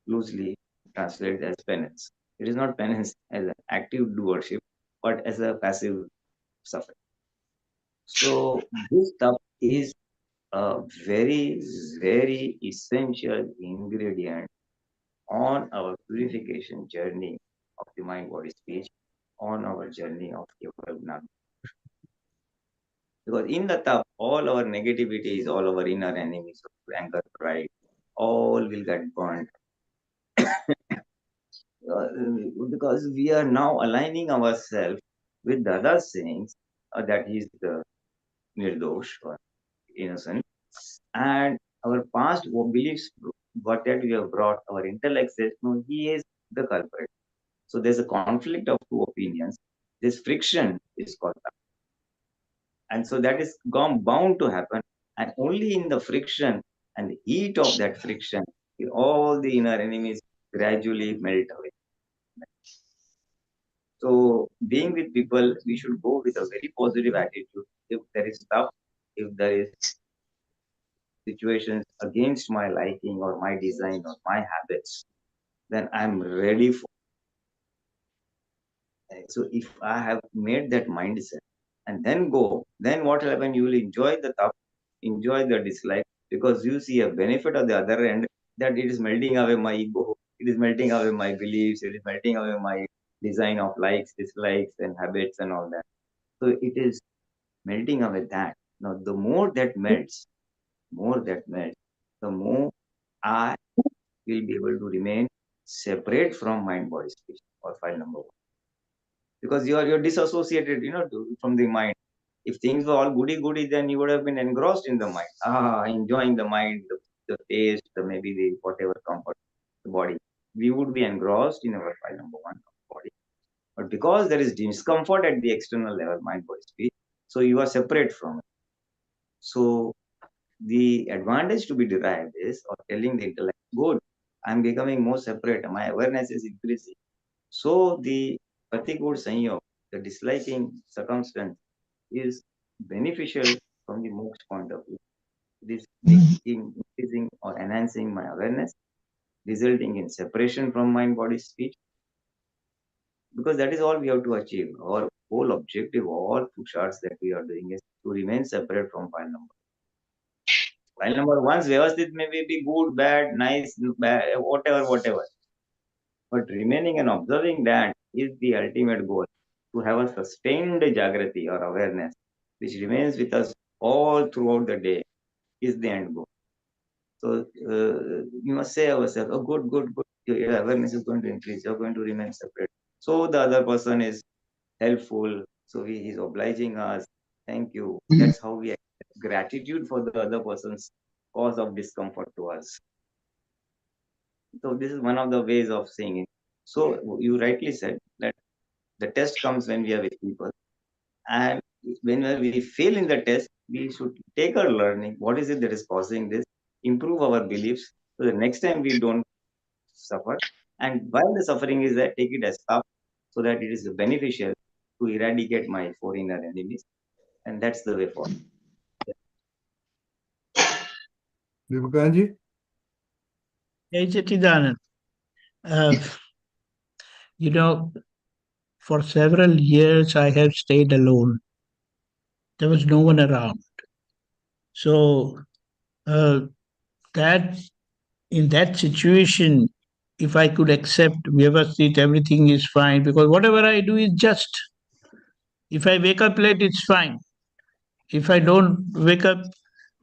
Speaker 4: loosely translated as penance. It is not penance as an active doership, but as a passive suffering. So this tap is a very, very essential ingredient on our purification journey of the mind, body, speech, on our journey of Keval. Because in the tap, all our negativities, all our inner enemies, anger, pride, all will get burned. Because we are now aligning ourselves with the other sayings that he is the nirdosh or innocent, and our past beliefs, what that we have brought, our intellect says, no, he is the culprit. So there's a conflict of two opinions. This friction is called tap. And so that is bound to happen. And only in the friction and the heat of that friction, all the inner enemies gradually melt away. So being with people, we should go with a very positive attitude. If there is stuff, if there is situations against my liking or my design or my habits, then I'm ready for it. So if I have made that mindset and then go, then what will happen? You will enjoy the tough, enjoy the dislike, because you see a benefit of the other end, that it is melting away my ego, it is melting away my beliefs, it is melting away my design of likes, dislikes, and habits and all that. So it is melting away that. Now, the more that melts, the more I will be able to remain separate from mind, body, speech, or file number one. Because you're disassociated, from the mind. If things were all goody, then you would have been engrossed in the mind. Enjoying the mind, the taste, maybe the whatever comfort, the body. We would be engrossed in our file number one body. But because there is discomfort at the external level, mind, body, speech, so you are separate from it. So the advantage to be derived is of telling the intellect, good, I'm becoming more separate, my awareness is increasing. So the Patikud Sanyog, the disliking circumstance, is beneficial from the moksha point of view. It is increasing or enhancing my awareness, resulting in separation from mind, body, speech. Because that is all we have to achieve. Our whole objective, all pusharths that we are doing is to remain separate from file number. File number one's Vyavasthit may be good, bad, nice, bad, whatever. But remaining and observing that is the ultimate goal, to have a sustained Jagrati or awareness, which remains with us all throughout the day, is the end goal. So you must say ourselves, oh, good. your awareness is going to increase. You're going to remain separate. So the other person is helpful. So he is obliging us. Thank you. That's how we express gratitude for the other person's cause of discomfort to us. So this is one of the ways of saying it. So you rightly said that the test comes when we are with people, and when we fail in the test, we should take our learning. What is it that is causing this? Improve our beliefs so the next time we don't suffer. And while the suffering is there, take it as up so that it is beneficial to eradicate my four inner enemies. And that's the way forward.
Speaker 2: Deepakanandji?
Speaker 3: Hey, Chidanand. You know, for several years I have stayed alone. There was no one around. So that in that situation, if I could accept Vyavasthit, everything is fine because whatever I do is just. If I wake up late, it's fine. If I don't wake up,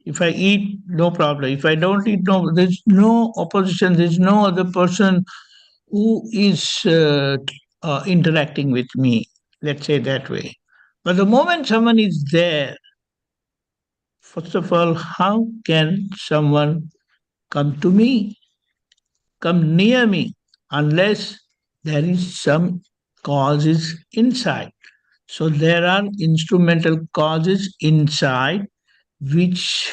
Speaker 3: if I eat, no problem. If I don't eat, no, there's no opposition. There's no other person who is interacting with me. Let's say that way. But the moment someone is there, first of all, how can someone come to me, come near me, unless there is some causes inside? So there are instrumental causes inside which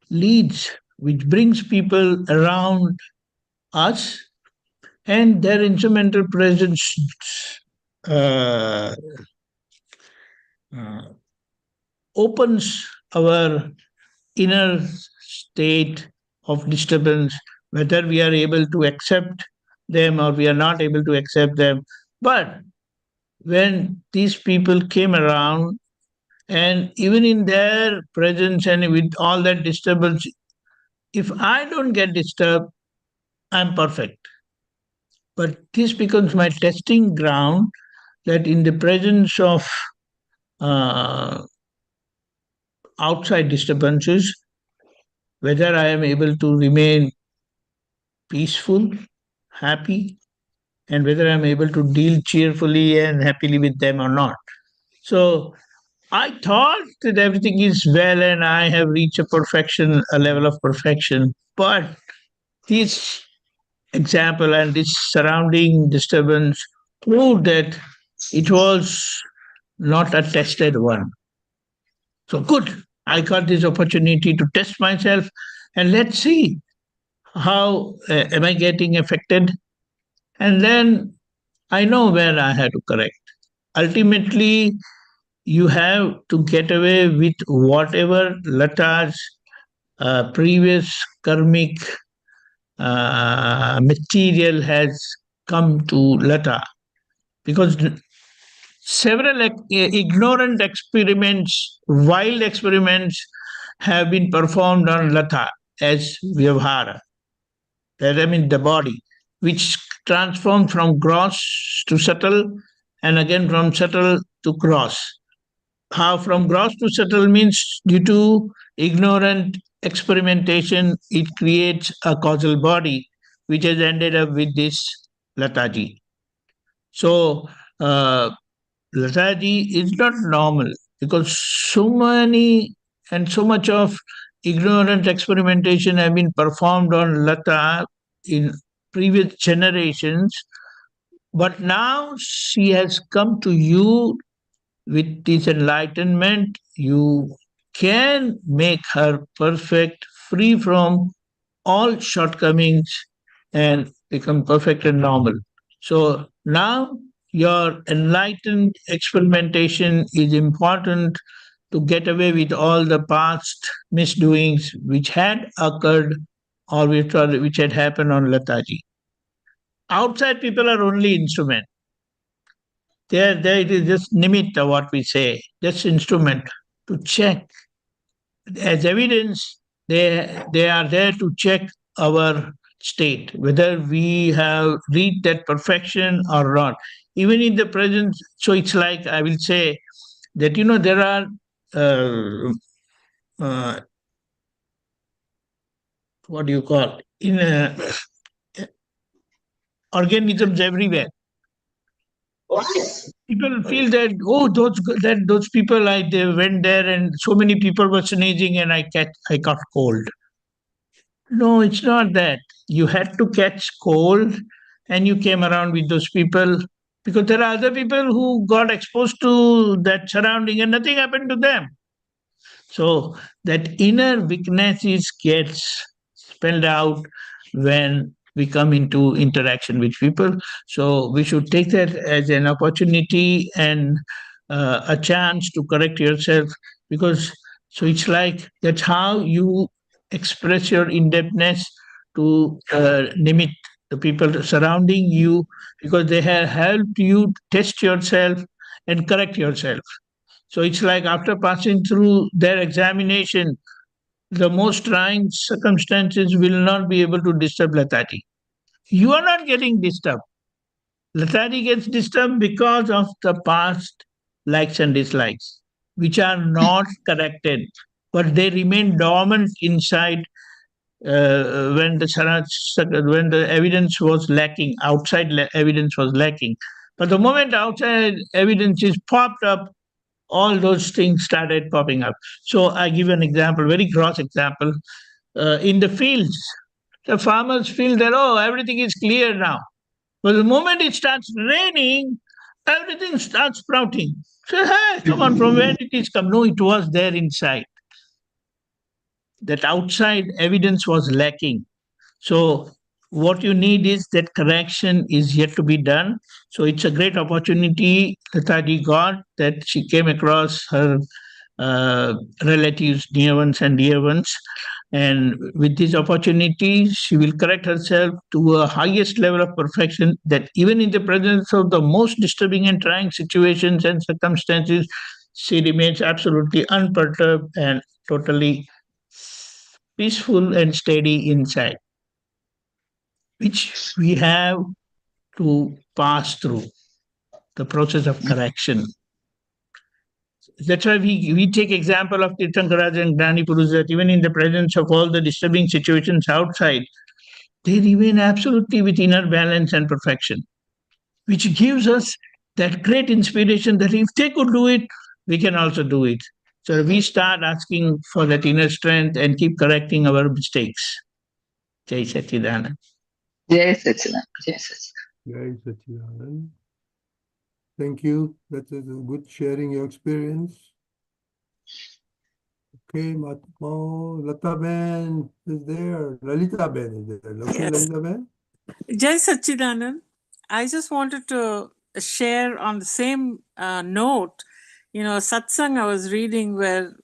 Speaker 3: leads, which brings people around us, and their instrumental presence uh, uh, opens our inner state of disturbance, whether we are able to accept them or we are not able to accept them. But when these people came around, and even in their presence and with all that disturbance, if I don't get disturbed, I'm perfect. But this becomes my testing ground that in the presence of uh, outside disturbances, whether I am able to remain peaceful, happy, and whether I'm able to deal cheerfully and happily with them or not. So I thought that everything is well and I have reached a level of perfection. But this example and this surrounding disturbance proved that it was not a tested one. So good. I got this opportunity to test myself and let's see how am I getting affected. And then I know where I have to correct. Ultimately, you have to get away with whatever Lata's previous karmic material has come to Lata. Because several ignorant experiments, wild experiments, have been performed on Lata as Vyavhara. That I mean the body, which transformed from gross to subtle and again from subtle to gross. How from gross to subtle means due to ignorant experimentation, it creates a causal body, which has ended up with this Lataji. So, Lataji is not normal because so many and so much of ignorant experimentation have been performed on Lata in previous generations, but now she has come to you with this enlightenment. You can make her perfect, free from all shortcomings, and become perfect and normal. So now your enlightened experimentation is important to get away with all the past misdoings which had occurred or which had happened on Lataji. Outside people are only instrument. There it is just nimitta, what we say, just instrument to check. As evidence, they are there to check our state, whether we have reached that perfection or not. Even in the present, so it's like I will say that there are uh, what do you call in organisms everywhere. People feel that, oh, those people, they went there and so many people were sneezing and I got cold. No, it's not that. You had to catch cold and you came around with those people, because there are other people who got exposed to that surrounding and nothing happened to them. So that inner weakness gets spelled out when we come into interaction with people. So we should take that as an opportunity and a chance to correct yourself, because so it's like that's how you express your in-depthness to limit the people surrounding you, because they have helped you test yourself and correct yourself. So it's like after passing through their examination, the most trying circumstances will not be able to disturb Latati. You are not getting disturbed. Latati gets disturbed because of the past likes and dislikes, which are not corrected, but they remain dormant inside when the evidence was lacking, outside evidence was lacking. But the moment outside evidence is popped up, all those things started popping up. So I give an example, very gross example. In the fields, the farmers feel that, oh, everything is clear now. But the moment it starts raining, everything starts sprouting. So, hey, come on, from where did it come? No, it was there inside. That outside evidence was lacking. So what you need is that correction is yet to be done. So it's a great opportunity Latadi got, that she came across her relatives, near ones and dear ones. And with this opportunity, she will correct herself to a highest level of perfection, that even in the presence of the most disturbing and trying situations and circumstances, she remains absolutely unperturbed and totally peaceful and steady inside, which we have to pass through the process of correction. That's why we take example of Tirthankaraj and Gnani Purus, that even in the presence of all the disturbing situations outside, they remain absolutely with inner balance and perfection, which gives us that great inspiration that if they could do it, we can also do it. So we start asking for that inner strength and keep correcting our mistakes. Jai Satchidanand.
Speaker 5: Jai Satchidanand. Jai Satchidanand.
Speaker 2: Jai Satchidanand. Thank you. That is a good sharing your experience. Okay, Matmo, Lata Ben is there. Lalita Ben is there. Okay,
Speaker 7: Yes.
Speaker 2: Lalita Ben.
Speaker 7: Jai Satchidanand. I just wanted to share on the same note, satsang I was reading where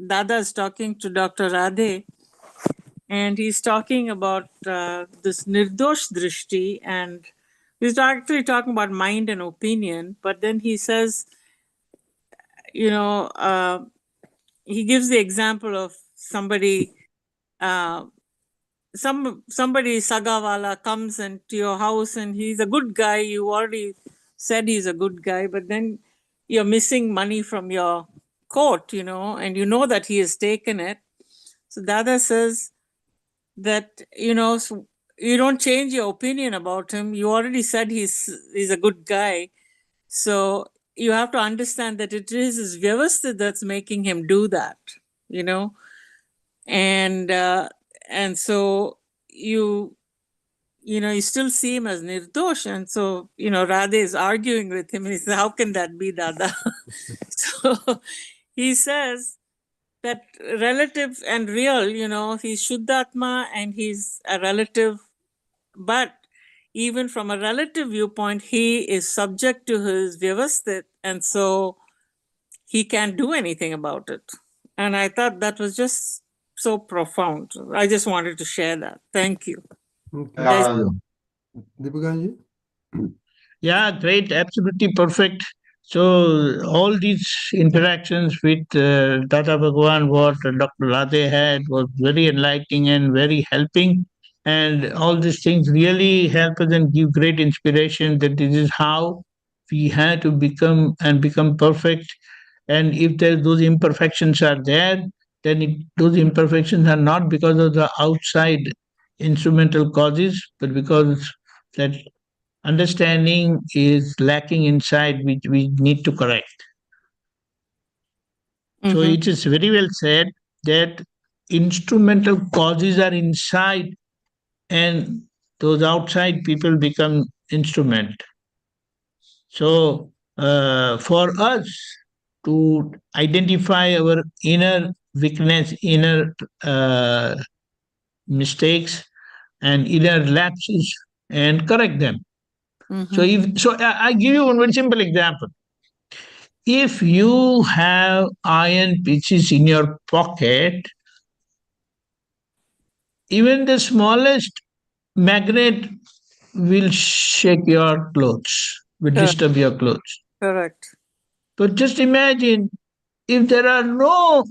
Speaker 7: Dada is talking to Dr. Radhe, and he's talking about this nirdosh drishti, and he's actually talking about mind and opinion, but then he says, he gives the example of somebody Sagawala comes into your house and he's a good guy. You already said he's a good guy, but then you're missing money from your coat, and you know that he has taken it. So Dada says that, so you don't change your opinion about him. You already said he's a good guy. So you have to understand that it is his Vyavasthit that's making him do that, and so you still see him as nirdosh, and so Radhe is arguing with him. He says, how can that be, Dada? So he says that relative and real, he's Shuddhatma and he's a relative, but even from a relative viewpoint, he is subject to his Vyavasthit, and so he can't do anything about it. And I thought that was just so profound. I just wanted to share that. Thank you.
Speaker 2: Okay. Deepakanji?
Speaker 3: Yeah, great, absolutely perfect. So all these interactions with Dada Bhagwan, what Dr. Radhe had, was very enlightening and very helping. And all these things really help us and give great inspiration that this is how we have to become perfect. And if those imperfections are there, then those imperfections are not because of the outside instrumental causes, but because that understanding is lacking inside, which we need to correct. So
Speaker 7: Mhm.
Speaker 3: it is very well said that instrumental causes are inside and those outside people become instrument. So for us to identify our inner weakness, inner mistakes and inner lapses and correct them. So I give you one very simple example. If you have iron pieces in your pocket, even the smallest magnet will shake your clothes, will disturb your clothes.
Speaker 7: Correct.
Speaker 3: But just imagine if there are no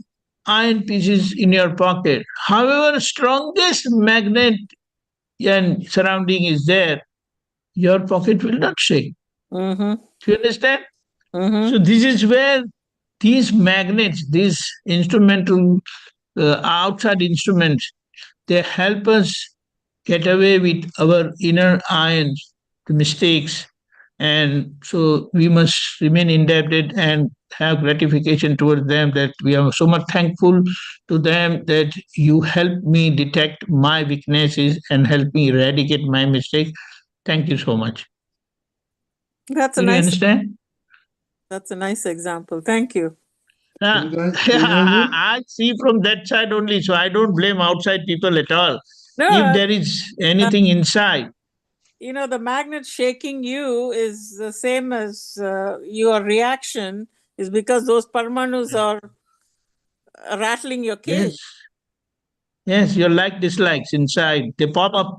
Speaker 3: iron pieces in your pocket, however strongest magnet and surrounding is there, your pocket will not shake.
Speaker 7: Mm-hmm.
Speaker 3: Do you understand?
Speaker 7: Mm-hmm.
Speaker 3: So this is where these magnets, these instrumental outside instruments, they help us get away with our inner irons, the mistakes, and so we must remain indebted and have gratification towards them, that we are so much thankful to them that you help me detect my weaknesses and help me eradicate my mistakes. Thank you so much.
Speaker 7: That's a
Speaker 3: Do you
Speaker 7: nice.
Speaker 3: understand?
Speaker 7: That's a nice example. Thank you.
Speaker 2: Pulinanandji?
Speaker 3: I see from that side only, so I don't blame outside people at all.
Speaker 7: No,
Speaker 3: If there is anything inside,
Speaker 7: you know, the magnet shaking you is the same as your reaction is because those parmanus are rattling your cage.
Speaker 3: yes, your like dislikes inside, they pop up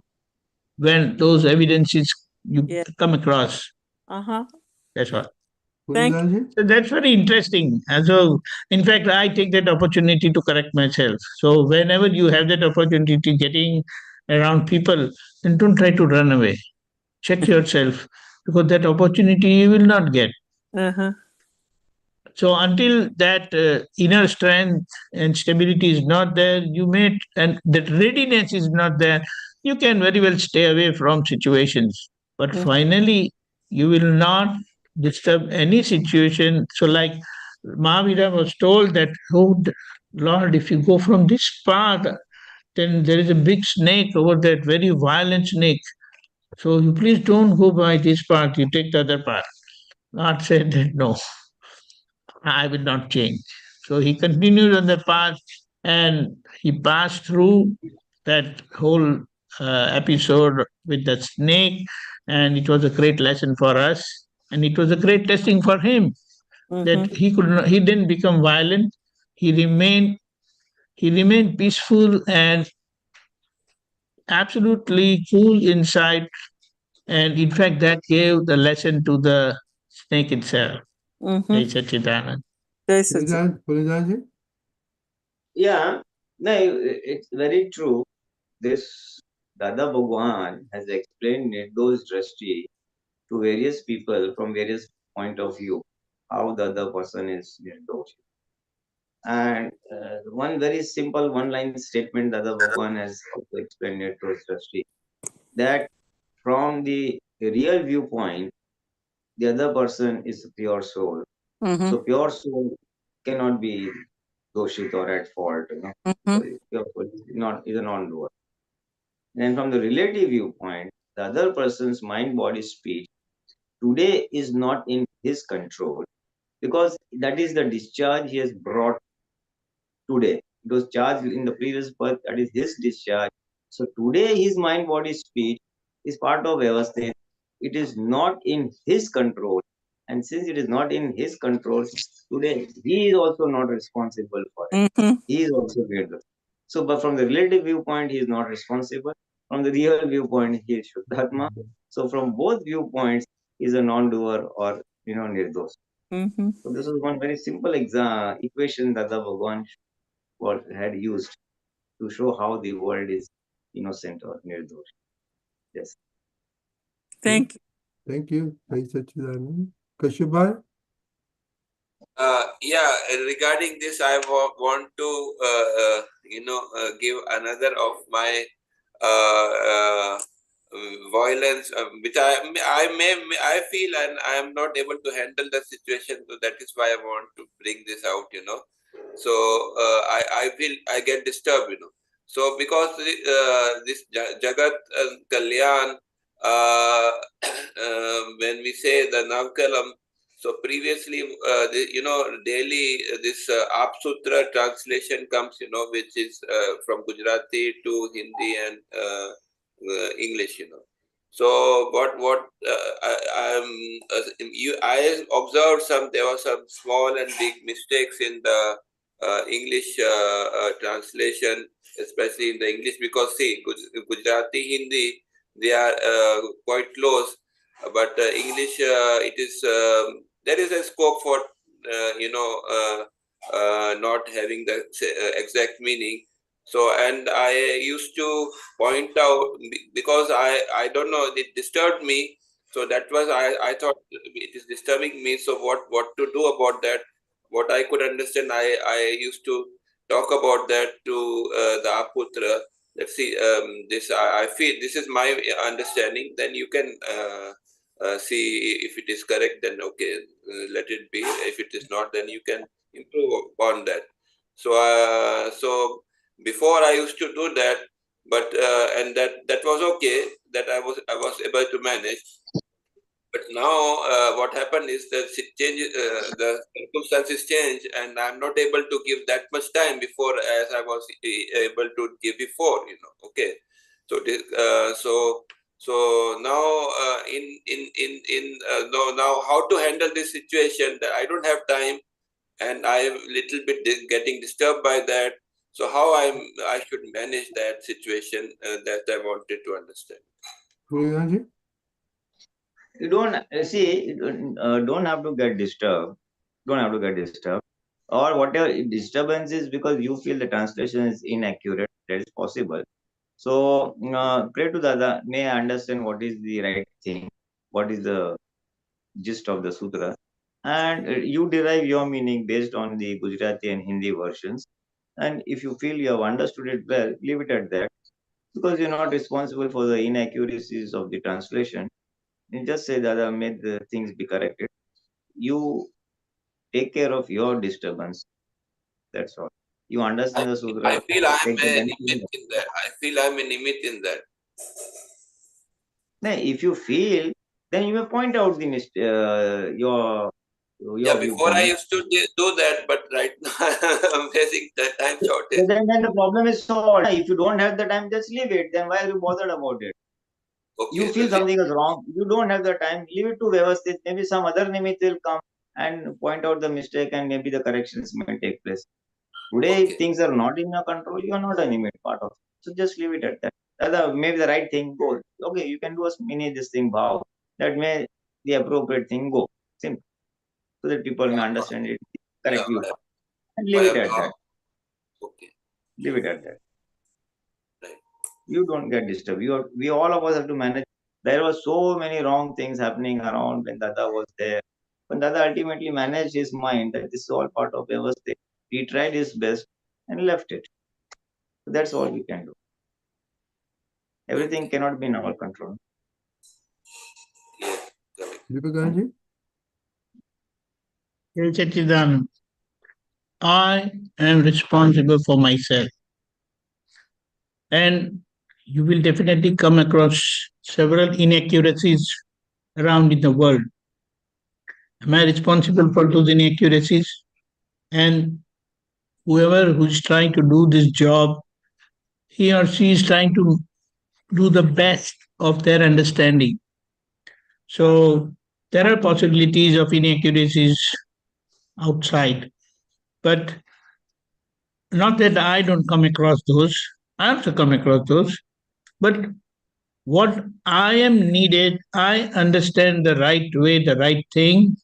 Speaker 3: when those evidences you
Speaker 7: Yeah.
Speaker 3: come across.
Speaker 7: Uh-huh.
Speaker 3: That's what.
Speaker 7: Thank you.
Speaker 2: Pulinanandji?
Speaker 3: So that's very interesting. And so, in fact, I take that opportunity to correct myself. So whenever you have that opportunity getting around people, then don't try to run away. Check yourself, because that opportunity you will not get.
Speaker 7: Uh-huh.
Speaker 3: So until that inner strength and stability is not there, you may, and that readiness is not there, you can very well stay away from situations. But finally, you will not disturb any situation. So, like Mahavira was told that, oh Lord, if you go from this path, then there is a big snake over there, very violent snake. So you please don't go by this path, you take the other path. Lord said that no, I will not change. So he continued on the path and he passed through that whole episode with the snake, and it was a great lesson for us, and it was a great testing for him that he could not, he didn't become violent. He remained peaceful and absolutely cool inside, and in fact that gave the lesson to the snake itself. Jai Satchidanand.
Speaker 2: Pulinanandji?
Speaker 4: Yeah, no, it's very true. This Dada Bhagwan has explained Nirdosh Drashti to various people from various point of view, how the other person is Nirdosh. And one very simple one-line statement Dada Bhagwan has also explained Nirdosh Drashti, that from the real viewpoint, the other person is a pure soul. So pure soul cannot be doshit or at fault. So pure soul is a non-doer. And from the relative viewpoint, the other person's mind, body, speech today is not in his control, because that is the discharge he has brought today. It was charged in the previous birth, that is his discharge. So today his mind, body, speech is part of Vyavasthit. It is not in his control. And since it is not in his control, today he is also not responsible for it. He is also greater. So, but from the relative viewpoint, he is not responsible. From the real viewpoint, he is Shuddhatma. So, from both viewpoints, he is a non-doer or nirdosh. So, this is one very simple equation that the Bhagwan had used to show how the world is innocent or nirdosh. Yes.
Speaker 7: Thank you.
Speaker 2: Thank you. Jai Satchidanand. Kashyap?
Speaker 6: Yeah, regarding this, I want to, give another of my violence, which I feel, and I am not able to handle the situation. So that is why I want to bring this out, So I feel I get disturbed, So because this Jagat Kalyan, when we say the Navkalam, so previously, daily this Apt Sutra translation comes, which is from Gujarati to Hindi and English, So I observed there were some small and big mistakes in the English translation, especially in the English, because see, Gujarati, Hindi, they are quite close, but English, it is there is a scope for not having the exact meaning. So, and I used to point out, because I don't know, it disturbed me. So that was, I thought it is disturbing me. So what to do about that? What I could understand, I used to talk about that to the Aputra. Let's see, this I feel this is my understanding. Then you can see if it is correct. Then okay, let it be. If it is not, then you can improve upon that. So before I used to do that, but and that was okay. That I was able to manage. But now what happened is that the circumstances change, and I'm not able to give that much time before as I was able to give before. Okay. So this, so now now how to handle this situation? That I don't have time, and I'm little bit getting disturbed by that. So how I should manage that situation, that I wanted to understand.
Speaker 2: Pulinanandji?
Speaker 4: You don't see, don't have to get disturbed. Don't have to get disturbed. Or whatever disturbance is because you feel the translation is inaccurate. That is possible. So pray to Dada, may I understand what is the right thing, what is the gist of the sutra, and you derive your meaning based on the Gujarati and Hindi versions. And if you feel you have understood it well, leave it at that, because you're not responsible for the inaccuracies of the translation. You just say, Dada, may the things be corrected. You take care of your disturbance. That's all. You understand the sutra.
Speaker 6: I feel I'm
Speaker 4: Take the
Speaker 6: a
Speaker 4: benefit.
Speaker 6: nimit in that. I feel I'm a nimit in that.
Speaker 4: Now, if you feel, then you may point out the your
Speaker 6: Yeah, before I
Speaker 4: viewpoint.
Speaker 6: used to do that, but right now I'm facing the time shortage.
Speaker 4: Then the problem is solved. If you don't have the time, just leave it. Then why are you bothered about it?
Speaker 6: Okay,
Speaker 4: You feel something is wrong. You don't have the time. Leave it to Vyavasthit. Maybe some other nimit will come and point out the mistake, and maybe the corrections may take place. Today, if things are not in your control, you are not an nimit part of it. So just leave it at that. Maybe the right thing goes. Okay, you can do a mini this thing, bhav. That may the appropriate thing go. Simple. So that people may understand it correctly. And leave it at that.
Speaker 6: Okay.
Speaker 4: Leave it at that.
Speaker 6: Right.
Speaker 4: You don't get disturbed. We all of us have to manage. There were so many wrong things happening around when Dada was there. But Dada ultimately managed his mind that this is all part of Vyavasthit. He tried his best and left it. So that's all we can do. Everything cannot be in our control.
Speaker 6: Yes, correct.
Speaker 2: Deepakanandji?
Speaker 3: Satchidanand, I am responsible for myself. And you will definitely come across several inaccuracies around in the world. Am I responsible for those inaccuracies? And whoever who's trying to do this job, he or she is trying to do the best of their understanding. So there are possibilities of inaccuracies outside, but not that I don't come across those. I also come across those. But what I am needed, I understand the right way, the right thing,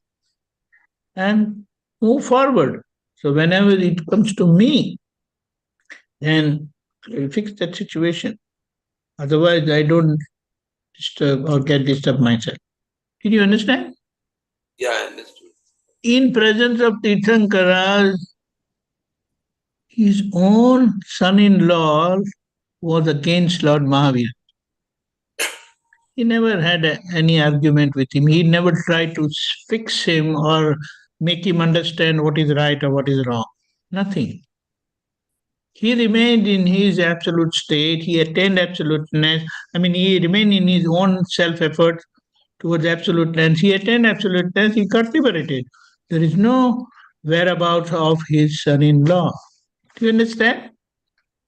Speaker 3: and move forward. So whenever it comes to me, then I'll fix that situation. Otherwise, I don't disturb or get disturbed myself. Did you understand?
Speaker 6: Yeah, I understood.
Speaker 3: In presence of Tirthankara, his own son-in-law was against Lord Mahavir. He never had any argument with him. He never tried to fix him or make him understand what is right or what is wrong. Nothing. He remained in his absolute state. He attained absoluteness. He remained in his own self-effort towards absoluteness. He attained absoluteness. He got liberated. There is no whereabouts of his son-in-law. Do you understand?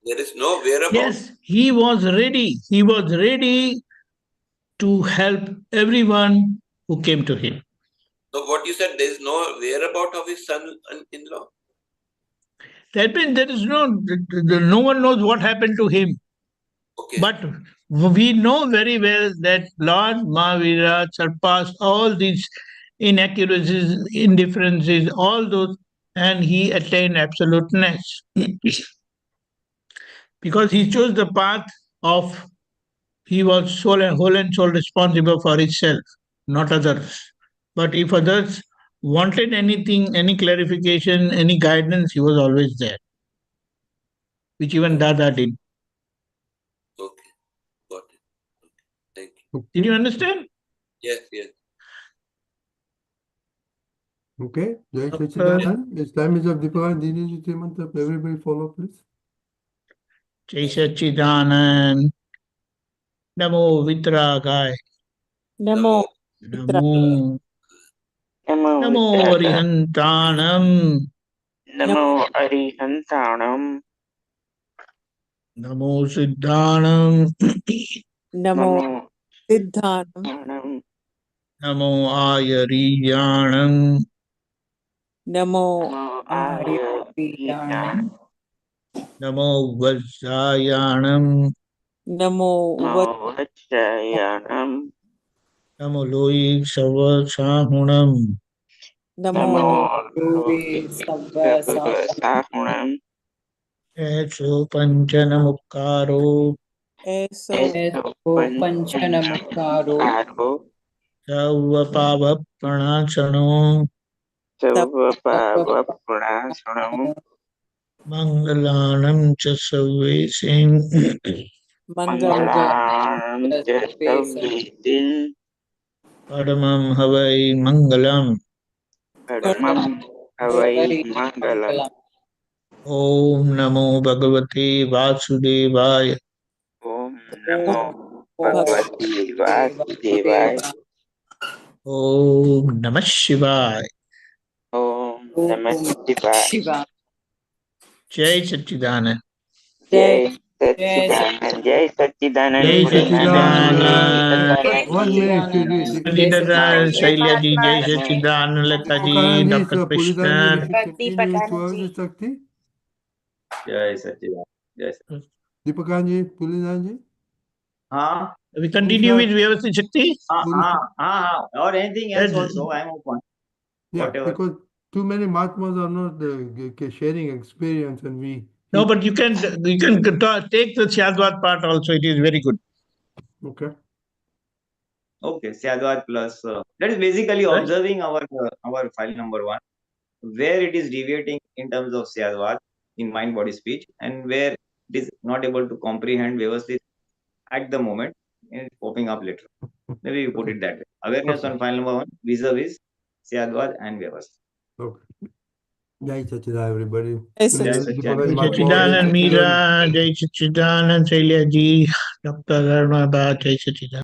Speaker 6: There is no whereabouts.
Speaker 3: Yes, he was ready. He was ready to help everyone who came to him.
Speaker 6: So what you said, there is no whereabout of his son-in-law?
Speaker 3: That means there is no one knows what happened to him.
Speaker 6: Okay.
Speaker 3: But we know very well that Lord Mahavira surpassed all these inaccuracies, indifferences, all those, and he attained absoluteness. Because he chose the path of, he was whole and soul responsible for himself, not others. But if others wanted anything, any clarification, any guidance, he was always there, which even Dada did.
Speaker 6: Okay, got it. Okay. Thank you.
Speaker 3: Did you understand?
Speaker 6: Yes, yes.
Speaker 2: Okay, Jai Sachidanand. It's time is of Deepakanandji Ji mantra. Everybody follow, please.
Speaker 3: Jai Sachidanand. Namo Vitragaya.
Speaker 7: Namo
Speaker 3: Namo.
Speaker 1: Namo
Speaker 3: Namo
Speaker 1: Vitragaya.
Speaker 3: Arihantanam.
Speaker 1: Namo Arihantanam.
Speaker 3: Namo Siddhanam.
Speaker 7: Namo Siddhanam.
Speaker 1: Namo
Speaker 3: Namo Ayariyanam.
Speaker 7: Namo
Speaker 1: Arya.
Speaker 3: Namo Vajjayanam.
Speaker 7: Namo
Speaker 1: Namo Vachayanam.
Speaker 3: Namo Loyi Savasahunam.
Speaker 7: Namo
Speaker 1: Namo Sahunam.
Speaker 3: Eso Panchanamukkaro.
Speaker 7: Eso
Speaker 1: Panchanamukkaro.
Speaker 3: Sarva Pava Pranachano.
Speaker 1: Sarva Pava Pranashanam.
Speaker 3: Mangalanam cha Sarvesim.
Speaker 1: Mangalam Jasavritin.
Speaker 3: Paramam Havai Mangalam.
Speaker 1: Paramam Havai Mangalam.
Speaker 3: Om Namo Bhagavate Vasudevaya.
Speaker 1: Om Namo Bhagavati Vasudevaya.
Speaker 3: Om Namah Shivaya.
Speaker 1: Om Namah Shivaya.
Speaker 3: Jai Sachidanand.
Speaker 1: Jai Sachidanand. Jai Sachidanand.
Speaker 3: Jai
Speaker 1: Pulinanandji.
Speaker 3: Sachidanand.
Speaker 2: 1 minute, Shri.
Speaker 3: Dada Shailaji, Jai Sachidanand, Lataji,
Speaker 2: Deepakanandji,
Speaker 3: Dr.
Speaker 2: Pulinanandji, we
Speaker 3: Krishna.
Speaker 2: should continue with Vyasthit Shakti.
Speaker 4: Jai Sachidanand. Jai Sachidanand.
Speaker 2: Deepakanandji, Pulinanandji.
Speaker 3: We continue with Vyasthit Shakti.
Speaker 4: Or anything else
Speaker 3: Yes.
Speaker 4: also, I am open.
Speaker 2: Yeah,
Speaker 4: Whatever.
Speaker 2: because too many Mahatmas are not sharing experience, and
Speaker 3: No, but you can take the Syadwad part also. It is very good.
Speaker 2: Okay.
Speaker 4: Okay, Syadwad plus that is basically
Speaker 3: Right.
Speaker 4: observing our file number 1, where it is deviating in terms of Syadwad in mind, body, speech, and where it is not able to comprehend Vyavasthit at the moment and it's popping up later. Maybe you put it that way. Awareness on file number 1 vis-a-vis Syadwad and Vyavasthit.
Speaker 2: Okay. Jai Sachidanand, everybody.
Speaker 7: Jai
Speaker 2: Deepakanandji
Speaker 3: Jai
Speaker 2: Mahatma,
Speaker 3: Sachidanand,
Speaker 2: Jai Sachidanand.
Speaker 3: Meera, Jai Sachidanand, Shailaji, Dr. Arnaba, Jai Sachidanand.